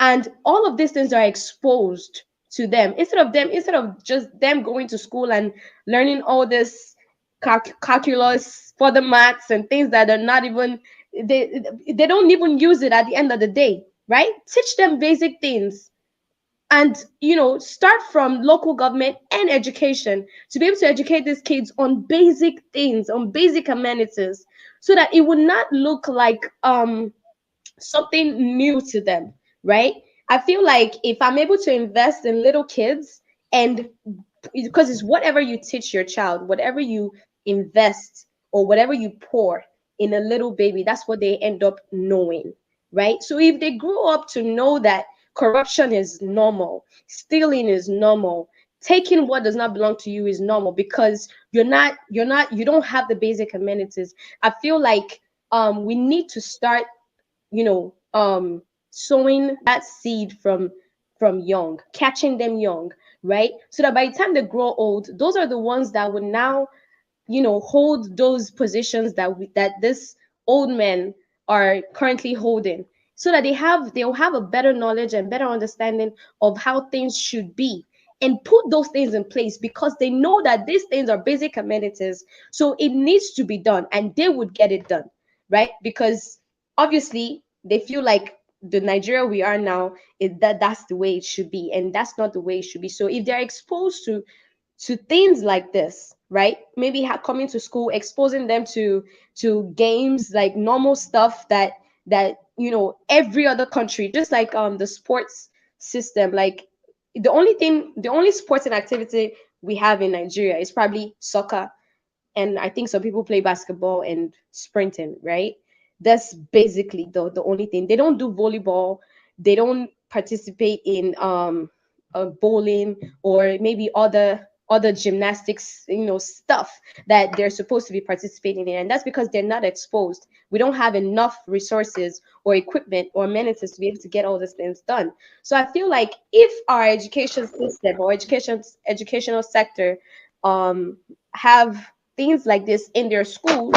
and all of these things are exposed to them, instead of just them going to school and learning all this calculus for the maths and things that are not even, they don't even use it at the end of the day, right? Teach them basic things, and start from local government and education to be able to educate these kids on basic things, on basic amenities, so that it would not look like something new to them, right? I feel like if I'm able to invest in little kids, and because it's whatever you teach your child, whatever you invest or whatever you pour in a little baby, that's what they end up knowing, right? So if they grow up to know that corruption is normal, stealing is normal, taking what does not belong to you is normal, because you don't have the basic amenities. I feel like we need to start sowing that seed from young, catching them young, right? So that by the time they grow old, those are the ones that would now hold those positions that this old men are currently holding, so that they'll have a better knowledge and better understanding of how things should be, and put those things in place, because they know that these things are basic amenities, so it needs to be done, and they would get it done, right? Because obviously they feel like the Nigeria we are now, that's the way it should be, and that's not the way it should be. So if they're exposed to things like this, right? Maybe coming to school, exposing them to games, like normal stuff that every other country, just like the sports system, like the only sporting activity we have in Nigeria is probably soccer, and I think some people play basketball and sprinting, right? That's basically the only thing. They don't do volleyball. They don't participate in bowling, or maybe other gymnastics, stuff that they're supposed to be participating in. And that's because they're not exposed. We don't have enough resources or equipment or amenities to be able to get all these things done. So I feel like if our education system or educational sector have things like this in their schools,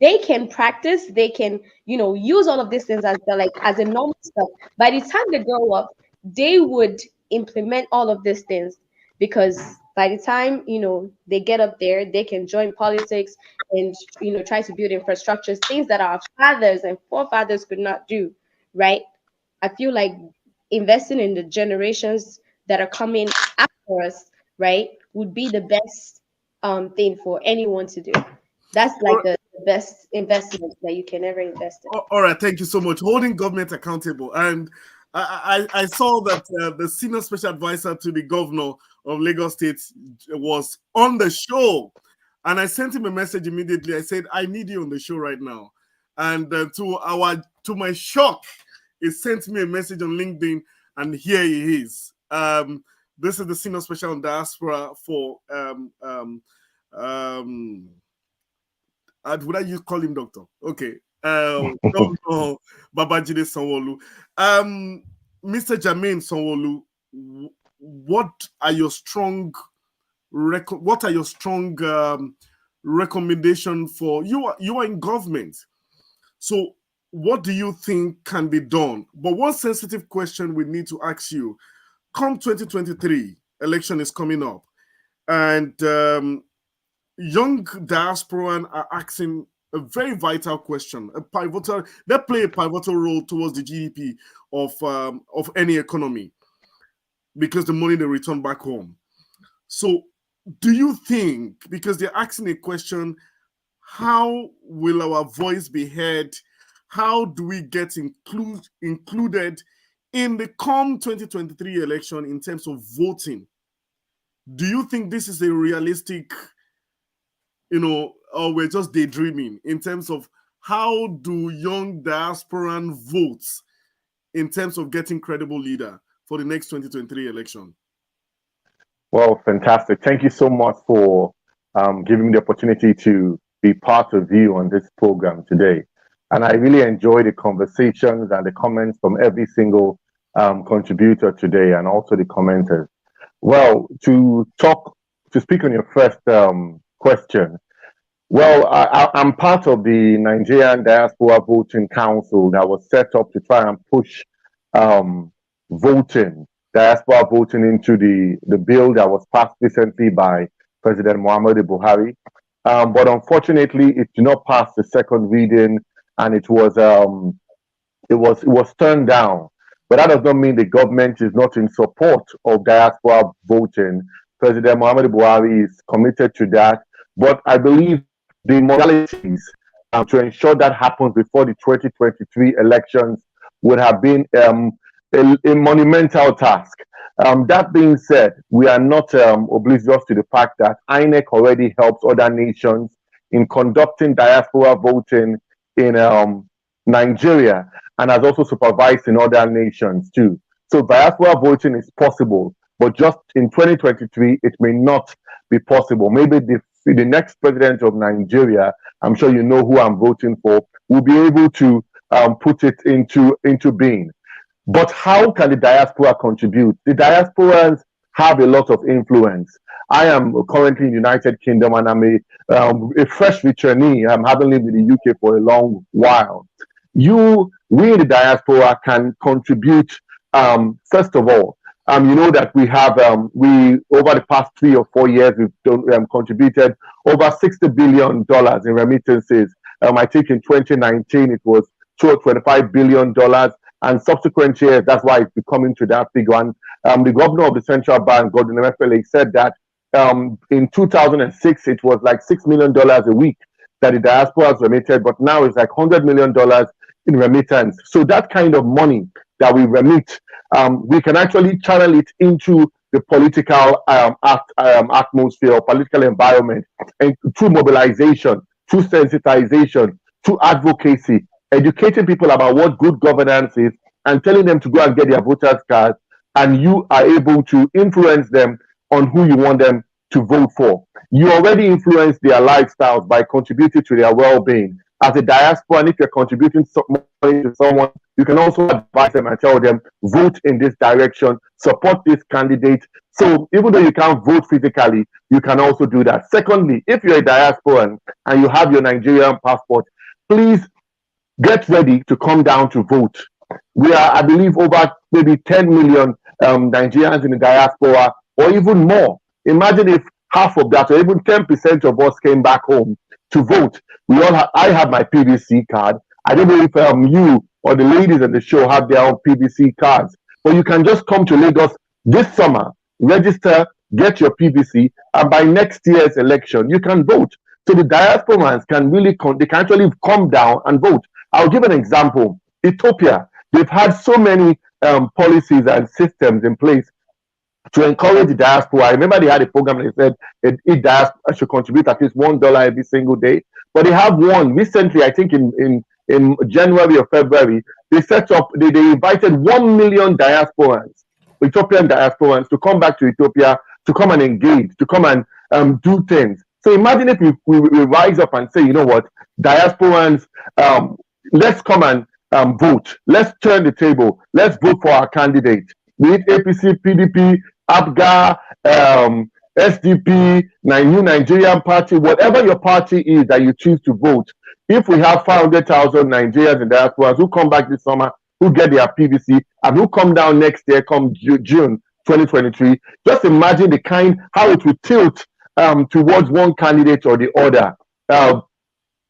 they can practice, they can use all of these things as a normal stuff. By the time they grow up, they would implement all of these things, because by the time they get up there, they can join politics and try to build infrastructures, things that our fathers and forefathers could not do, right? I feel like investing in the generations that are coming after us, right, would be the best thing for anyone to do. That's like the best investment that you can ever invest in. All right, thank you so much. Holding government accountable. And I saw that the senior special advisor to the governor of Lagos State was on the show, and I sent him a message immediately. I said, I need you on the show right now. And to my shock, he sent me a message on LinkedIn, and here he is. This is the senior special on diaspora for would I call him doctor? Okay. Governor Babajide Sanwo-Olu. Mr. Jermaine Sanwo-Olu, what are your strong recommendation for you? You are in government, so what do you think can be done? But one sensitive question we need to ask you: come 2023, election is coming up, and young diasporan are asking a very vital question, they play a pivotal role towards the GDP of any economy, because the money they return back home. So do you think, because they're asking a question, how will our voice be heard? How do we get included in the come 2023 election in terms of voting? Do you think this is a realistic, or we're just daydreaming in terms of how do young diasporan vote in terms of getting credible leader for the next 2023 election? Well, fantastic. Thank you so much for giving me the opportunity to be part of you on this program today. And I really enjoy the conversations and the comments from every single contributor today, and also the commenters. Well, to speak on your first question, well, I'm part of the Nigerian Diaspora Voting Council that was set up to try and push diaspora voting into the bill that was passed recently by President Muhammadu Buhari. But unfortunately, it did not pass the second reading, and it was turned down. But that does not mean the government is not in support of diaspora voting. President Muhammadu Buhari is committed to that. But I believe the modalities to ensure that happens before the 2023 elections would have been a monumental task. That being said, we are not oblivious to the fact that INEC already helps other nations in conducting diaspora voting in Nigeria, and has also supervised in other nations too. So diaspora voting is possible, but just in 2023, it may not be possible. Maybe the next president of Nigeria, I'm sure you know who I'm voting for, will be able to put it into being. But how can the diaspora contribute? The diasporans have a lot of influence. I am currently in the United Kingdom, and I'm a fresh returnee. I haven't lived in the UK for a long while. We in the diaspora can contribute. First of all, you know that we have over the past 3 or 4 years we've contributed over $60 billion in remittances. I think in 2019 it was $25 billion. And subsequent years, that's why it's becoming to that figure. And the governor of the central bank, Gordon Emefiele, said that in 2006, it was like $6 million a week that the diaspora has remitted, but now it's like $100 million in remittance. So that kind of money that we remit, we can actually channel it into the political atmosphere or political environment, and through mobilization, through sensitization, through advocacy, educating people about what good governance is, and telling them to go and get their voters' cards, and you are able to influence them on who you want them to vote for. You already influence their lifestyles by contributing to their well-being. As a diaspora, and if you're contributing money to someone, you can also advise them and tell them, vote in this direction, support this candidate. So even though you can't vote physically, you can also do that. Secondly, if you're a diasporan and you have your Nigerian passport, please get ready to come down to vote. We are, I believe, over maybe 10 million Nigerians in the diaspora, or even more. Imagine if half of that, or even 10% of us came back home to vote. I have my PVC card. I don't know if you or the ladies at the show have their own PVC cards, but you can just come to Lagos this summer, register, get your PVC, and by next year's election, you can vote. So the diasporans can really, they can actually come down and vote. I'll give an example. Ethiopia, they've had so many policies and systems in place to encourage the diaspora. I remember they had a program that said each diaspora should contribute at least $1 every single day. But they have one recently, I think in January or February, they invited 1 million diasporans, Ethiopian diasporans, to come back to Ethiopia, to come and engage, to come and do things. So imagine if we rise up and say, you know what, diasporans, let's come and vote. Let's turn the table. Let's vote for our candidate. Be it APC, PDP, ABGA, SDP, New Nigerian Party, whatever your party is that you choose to vote. If we have 500,000 Nigerians in diaspora who come back this summer, who get their PVC, and who come down next year, come June 2023, just imagine how it will tilt towards one candidate or the other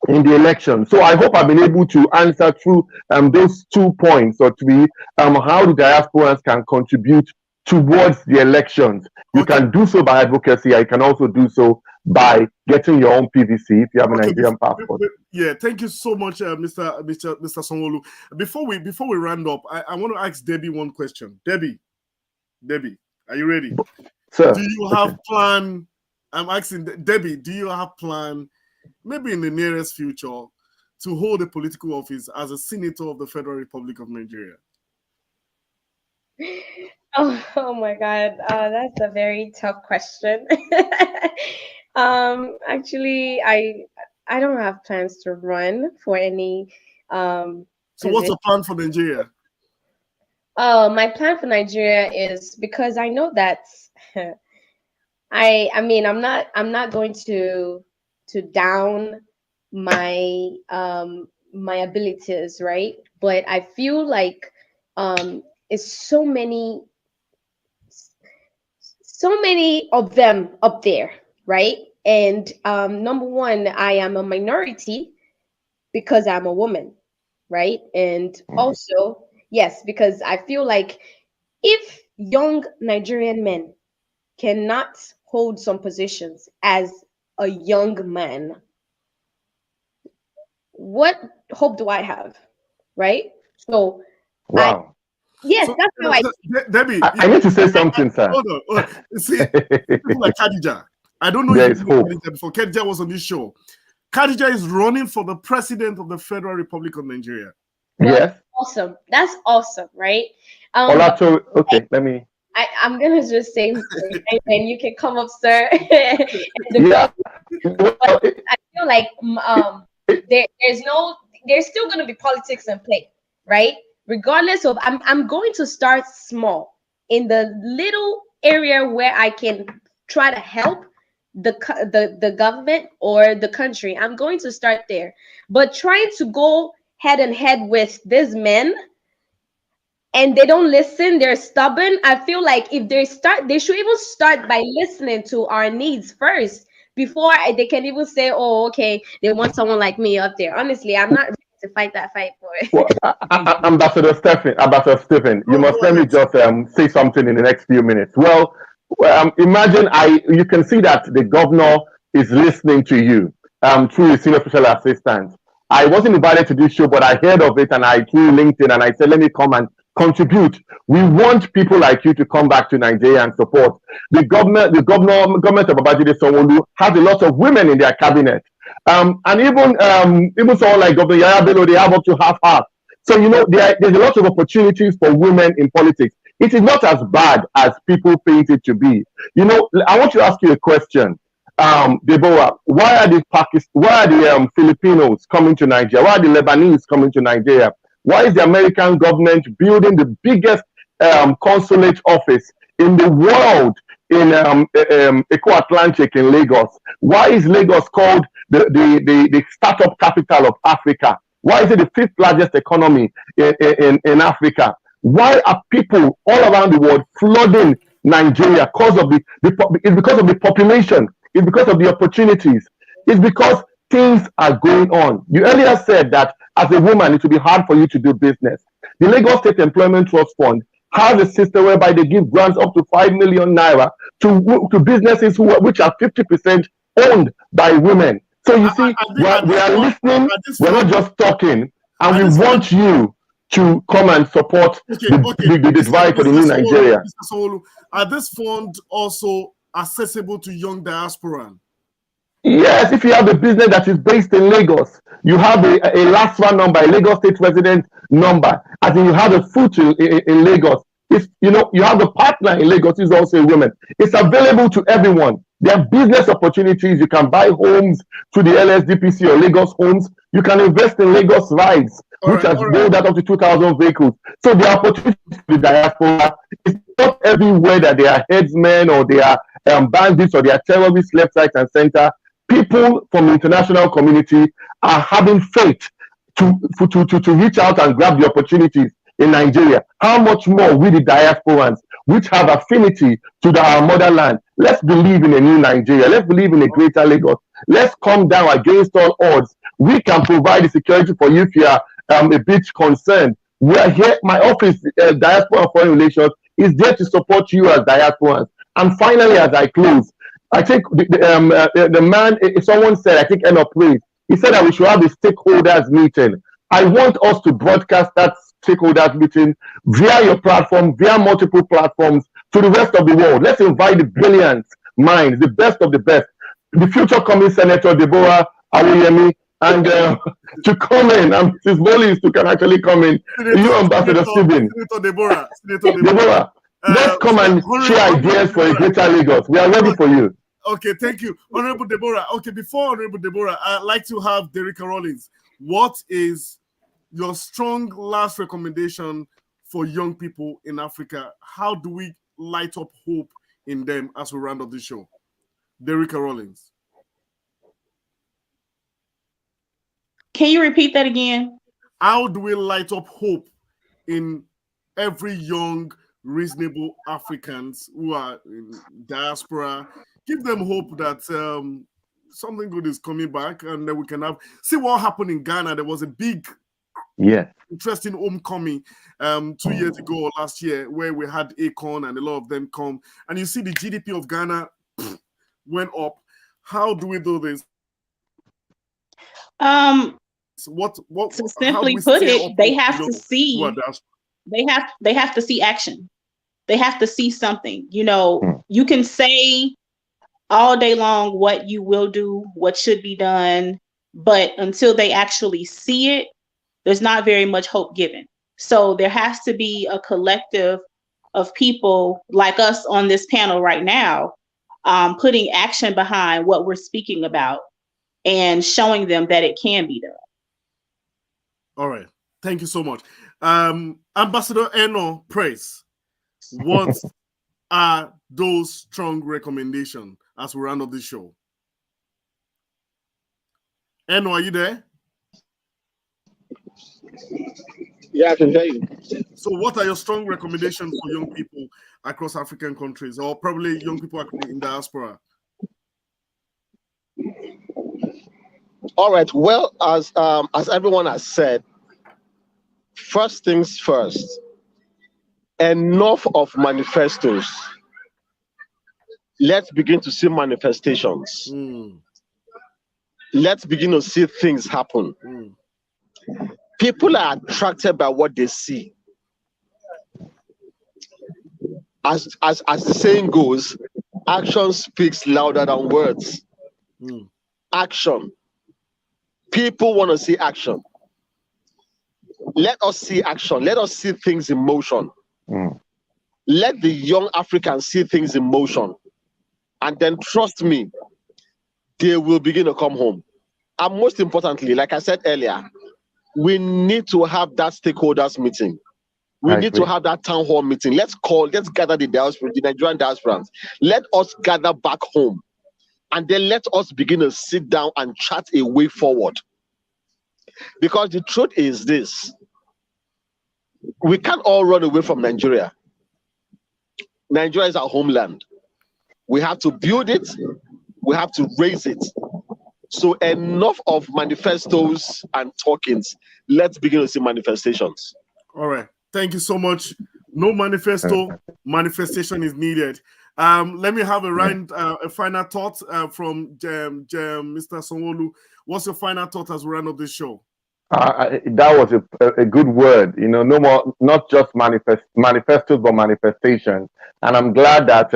in the election. So I hope I've been able to answer through those 2 points or 3, how the diasporans can contribute towards the elections. You can do so by advocacy. I can also do so by getting your own PVC if you have a Nigerian passport. Yeah, thank you so much, Mr. Sanwo-Olu. Before we round up, I want to ask Debbie one question. Debbie, are you ready? Sir, do you have plan? I'm asking Debbie, do you have plan, maybe in the nearest future, to hold a political office as a senator of the Federal Republic of Nigeria? Oh my God, that's a very tough question. Actually, I don't have plans to run for any So what's position. your plan for Nigeria? Oh, my plan for Nigeria is because I know that I mean I'm not going to down my my abilities, right? But I feel like it's so many of them up there, right? And number one, I am a minority because I'm a woman, right? And also, yes, because I feel like if young Nigerian men cannot hold some positions as a young man, what hope do I have, right? So I Wow. yes, So, that's how I Debbie, I need to say something, sir. hold on. See, people like Khadija. I don't know There if is you know hope. Khadija before. Khadija was on this show. Khadija is running for the president of the Federal Republic of Nigeria. well, Yes. awesome. That's awesome, right? But Olato, okay, let me. I'm gonna just say, and then you can come up, sir. And Yeah. but Well, I feel like there's still gonna be politics in play, right? Regardless of, I'm going to start small in the little area where I can try to help the government or the country. I'm going to start there, but trying to go head and head with these men and they don't listen, they're stubborn. I feel like if they should even start by listening to our needs first before they can even say, oh, okay, they want someone like me up there. Honestly, I'm not ready to fight that fight for it. well, Ambassador Stephen, you Go must let me ahead. just say something in the next few minutes. Well, imagine you can see that the governor is listening to you through his senior special assistant. I wasn't invited to this show, but I heard of it and I through LinkedIn and I said, let me come and contribute. We want people like you to come back to Nigeria and support. Government of Babajide Sanwo-Olu has a lot of women in their cabinet. And even someone like Governor Yaya Bello, they have up to half. So there's a lot of opportunities for women in politics. It is not as bad as people paint it to be. I want to ask you a question, Deborah. Why are the Filipinos coming to Nigeria? Why are the Lebanese coming to Nigeria? Why is the American government building the biggest consulate office in the world in Eco Atlantic in Lagos? Why is Lagos called the startup capital of Africa? Why is it the fifth largest economy in Africa? Why are people all around the world flooding Nigeria? It's because of the population. It's because of the opportunities. It's because things are going on. You earlier said that as a woman, it will be hard for you to do business. The Lagos State Employment Trust Fund has a system whereby they give grants up to 5 million naira to businesses which are 50% owned by women. So you see, we are listening, we're not just talking, and we want you to come and support the drive for the new Nigeria. Are this fund also accessible to young diaspora? Yes, if you have a business that is based in Lagos, you have a LASFA number, a Lagos State resident number, as in you have a foot in Lagos. You have a partner in Lagos who's also a woman. It's available to everyone. There are business opportunities. You can buy homes through the LSDPC or Lagos Homes. You can invest in Lagos Rides, which has rolled out up to 2,000 vehicles. So there are opportunities for the diaspora. It's not everywhere that they are headsmen or they are bandits or they are terrorists left, right, and center. People from the international community are having faith to reach out and grab the opportunities in Nigeria. How much more we the diasporans, which have affinity to our motherland? Let's believe in a new Nigeria. Let's believe in a greater Lagos. Let's come down against all odds. We can provide the security for you if you are a bit concerned. We are here. My office, Diaspora and Foreign Relations, is there to support you as diasporans. And finally, as I close, I think the man, someone said, I think Eno Praise, he said that we should have a stakeholders meeting. I want us to broadcast that stakeholders meeting via your platform, via multiple platforms to the rest of the world. Let's invite the brilliant minds, the best of the best, the future coming Senator Deborah, Awoyemi, and to come in, and Mrs. Mullins can actually come in. You, Ambassador Stephen. Senator Deborah. Deborah, Let's come and share ideas for a greater Lagos. We are ready for you. Okay, thank you. Honorable Deborah. Okay, before Honorable Deborah, I'd like to have Derrick Rollins. What is your strong last recommendation for young people in Africa? How do we light up hope in them as we round up the show? Derrick Rollins. Can you repeat that again? How do we light up hope in every young, reasonable Africans who are in diaspora? Give them hope that something good is coming back, and then we can see what happened in Ghana. There was a big, interesting homecoming 2 years ago or last year, where we had Akon and a lot of them come, and you see the GDP of Ghana went up. How do we do this? What to simply put it, they have to see. They have to see action. They have to see something. You know, you can say all day long what you will do, what should be done, but until they actually see it, there's not very much hope given. So there has to be a collective of people like us on this panel right now, putting action behind what we're speaking about and showing them that it can be done. All right. Thank you so much. Ambassador Eno, praise. What are those strong recommendations as we round up this show? Eno, are you there? Yeah, I can hear you. So what are your strong recommendations for young people across African countries, or probably young people in diaspora? All right. Well, as everyone has said, first things first, enough of manifestos. Let's begin to see manifestations. Let's begin to see things happen. People are attracted by what they see. As the saying goes, action speaks louder than words. Action. People want to see action. Let us see action. Let us see things in motion. Let the young Africans see things in motion. And then trust me, they will begin to come home. And most importantly, like I said earlier, we need to have that stakeholders meeting. We need to have that town hall meeting. Let's gather the diaspora, the Nigerian diasporans. Let us gather back home. And then let us begin to sit down and chat a way forward. Because the truth is this: we can't all run away from Nigeria. Nigeria is our homeland. We have to build it. We have to raise it. So enough of manifestos and talkings. Let's begin to see manifestations. All right. Thank you so much. No manifesto. Manifestation is needed. Let me have a final thought from Mr. Sanwo-Olu. What's your final thought as we run up this show? That was a good word. You know, no more, not just manifestos, but manifestations. And I'm glad that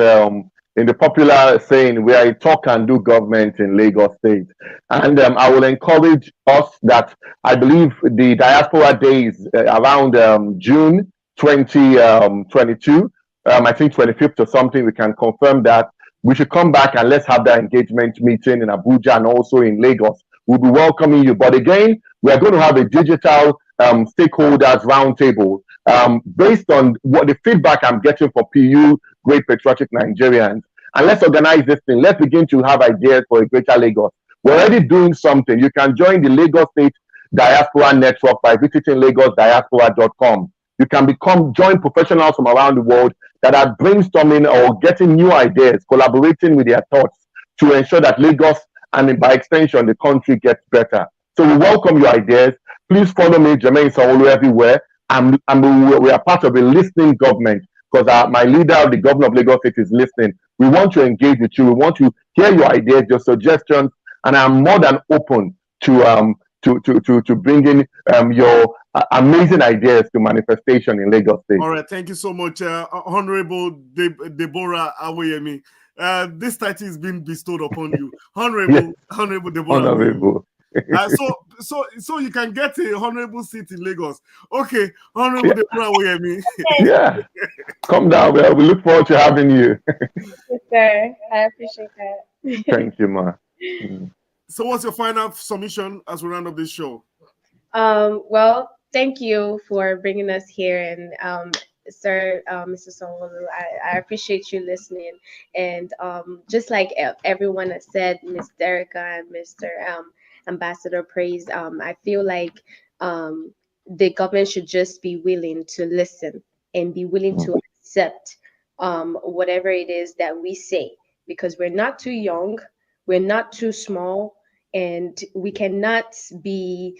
in the popular saying, we are a talk and do government in Lagos State. And I will encourage us that I believe the Diaspora Days around June 2022, I think 25th or something, we can confirm that we should come back and let's have that engagement meeting in Abuja and also in Lagos. We'll be welcoming you. But again, we are going to have a digital stakeholders roundtable based on what the feedback I'm getting from PU, Great Patriotic Nigerians. And let's organize this thing. Let's begin to have ideas for a greater Lagos. We're already doing something. You can join the Lagos State Diaspora Network by visiting lagosdiaspora.com. You can join professionals from around the world that are brainstorming or getting new ideas, collaborating with their thoughts to ensure that Lagos and by extension the country gets better. So we welcome your ideas. Please follow me, Jermaine Sanwo-Olu, everywhere. And we are part of a listening government because my leader, the governor of Lagos State, is listening. We want to engage with you. We want to hear your ideas, your suggestions, and I'm more than open to bringing your amazing ideas to manifestation in Lagos State. All right, thank you so much, Honorable Deborah Awoyemi. This title is being bestowed upon you, Honorable Deborah. Honorable. So so you can get a honorable seat in Lagos. Okay, Honorable Deborah Awoyemi. Yeah. Come down, man. We look forward to having you. Yes, sir. I appreciate that. Thank you, ma. So what's your final submission as we round up this show? Well, thank you for bringing us here, and sir, Mr. Sonwolu, I appreciate you listening. And just like everyone has said, Ms. Derreka and Mr. Ambassador Praise, I feel like the government should just be willing to listen and be willing to accept whatever it is that we say, because we're not too young, we're not too small, and we cannot be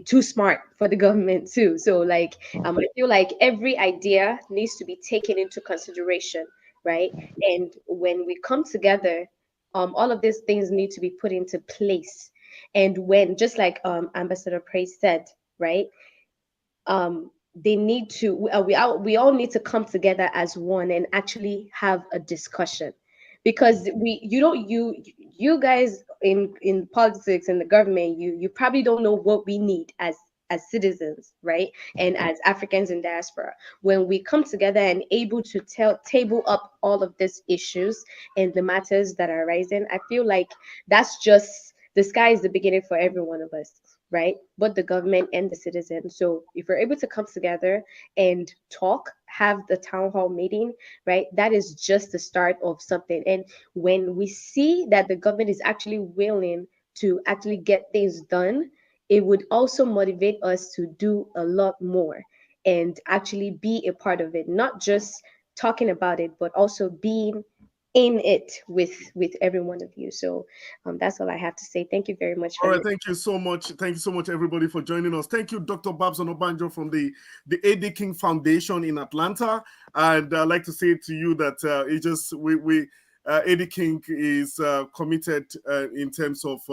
too smart for the government too. So like I feel like every idea needs to be taken into consideration, right? And when we come together, all of these things need to be put into place. And when, just like Ambassador Praise said, right, they need to we all need to come together as one and actually have a discussion, because you guys in politics and the government, you probably don't know what we need as citizens, right? And as Africans in diaspora, when we come together and able to table up all of these issues and the matters that are rising, I feel like that's just the sky is the beginning for every one of us, right? Both the government and the citizens. So if we're able to come together and talk, have the town hall meeting, right, that is just the start of something. And when we see that the government is actually willing to actually get things done, it would also motivate us to do a lot more and actually be a part of it, not just talking about it, but also being in it with every one of you. So that's all I have to say. Thank you very much. All right, thank you so much. Thank you so much, everybody, for joining us. Thank you, Dr. Babs Onobanjo from the A.D. King Foundation in Atlanta. And I'd like to say to you that A.D. King is committed in terms of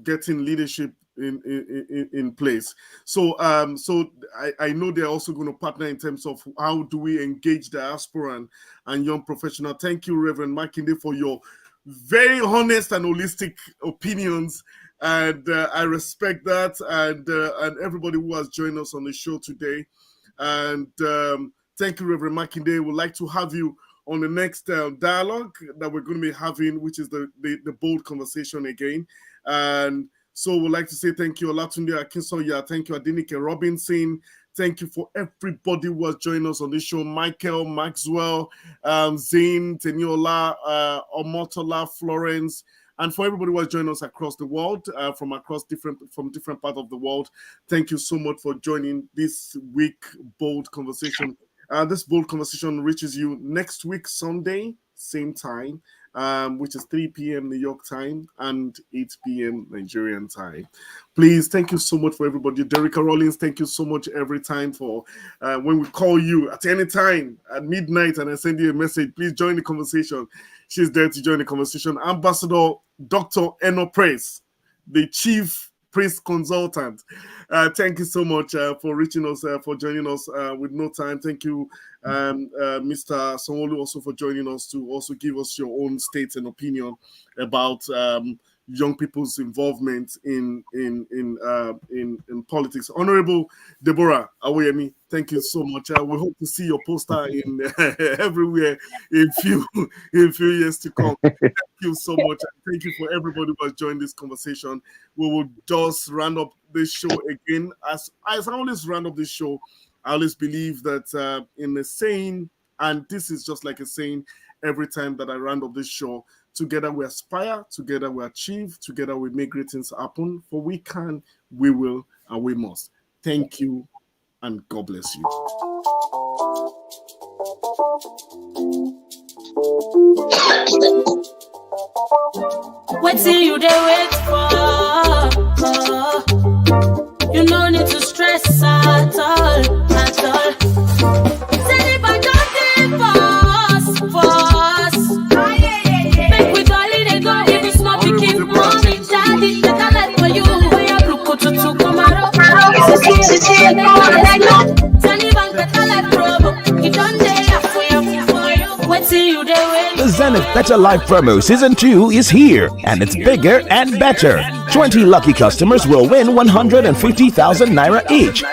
getting leadership in place. So I know they're also going to partner in terms of how do we engage diaspora and young professional. Thank you, Reverend Makinde, for your very honest and holistic opinions, and I respect that, and everybody who has joined us on the show today. And thank you, Reverend Makinde. We'd like to have you on the next dialogue that we're going to be having, which is the bold conversation again. And so we'd like to say thank you, Olatunde Akinsoya. Thank you, Adenike Robinson. Thank you for everybody who has joined us on this show. Michael, Maxwell, Zane, Teniola, Omotola, Florence, and for everybody who has joined us across the world, from different parts of the world. Thank you so much for joining this week bold conversation. This bold conversation reaches you next week, Sunday, same time, which is 3 p.m. New York time and 8 p.m. Nigerian time. Please, thank you so much for everybody. Derrick Rollins, thank you so much every time for when we call you at any time at midnight and I send you a message, please join the conversation. She's there to join the conversation. Ambassador Dr.Eno Praise, the Chief Priest Consultant. Thank you so much for reaching us, for joining us with no time. Thank you, Mr. Sonwolu, also for joining us to also give us your own states and opinion about young people's involvement in politics. Honorable Deborah Awoyemi, thank you so much. We hope to see your poster in everywhere in few years to come. Thank you so much. Thank you for everybody who has joined this conversation. We will just round up this show again. As I always round up this show, I always believe that in a saying, and this is just like a saying every time that I round up this show, together we aspire, together we achieve, together we make great things happen. For we can, we will, and we must. Thank you, and God bless you. Wait till you dey wait for. You no need to stress at all. Say if I don't give us. Make we dolly they go if it's not picking mommy, daddy. Better life for you. We are look to come out. Tell you better life promo. You don't dare for you. The Zenith Better Life promo Season 2 is here, and it's bigger and better. 20 lucky customers will win 150,000 naira each.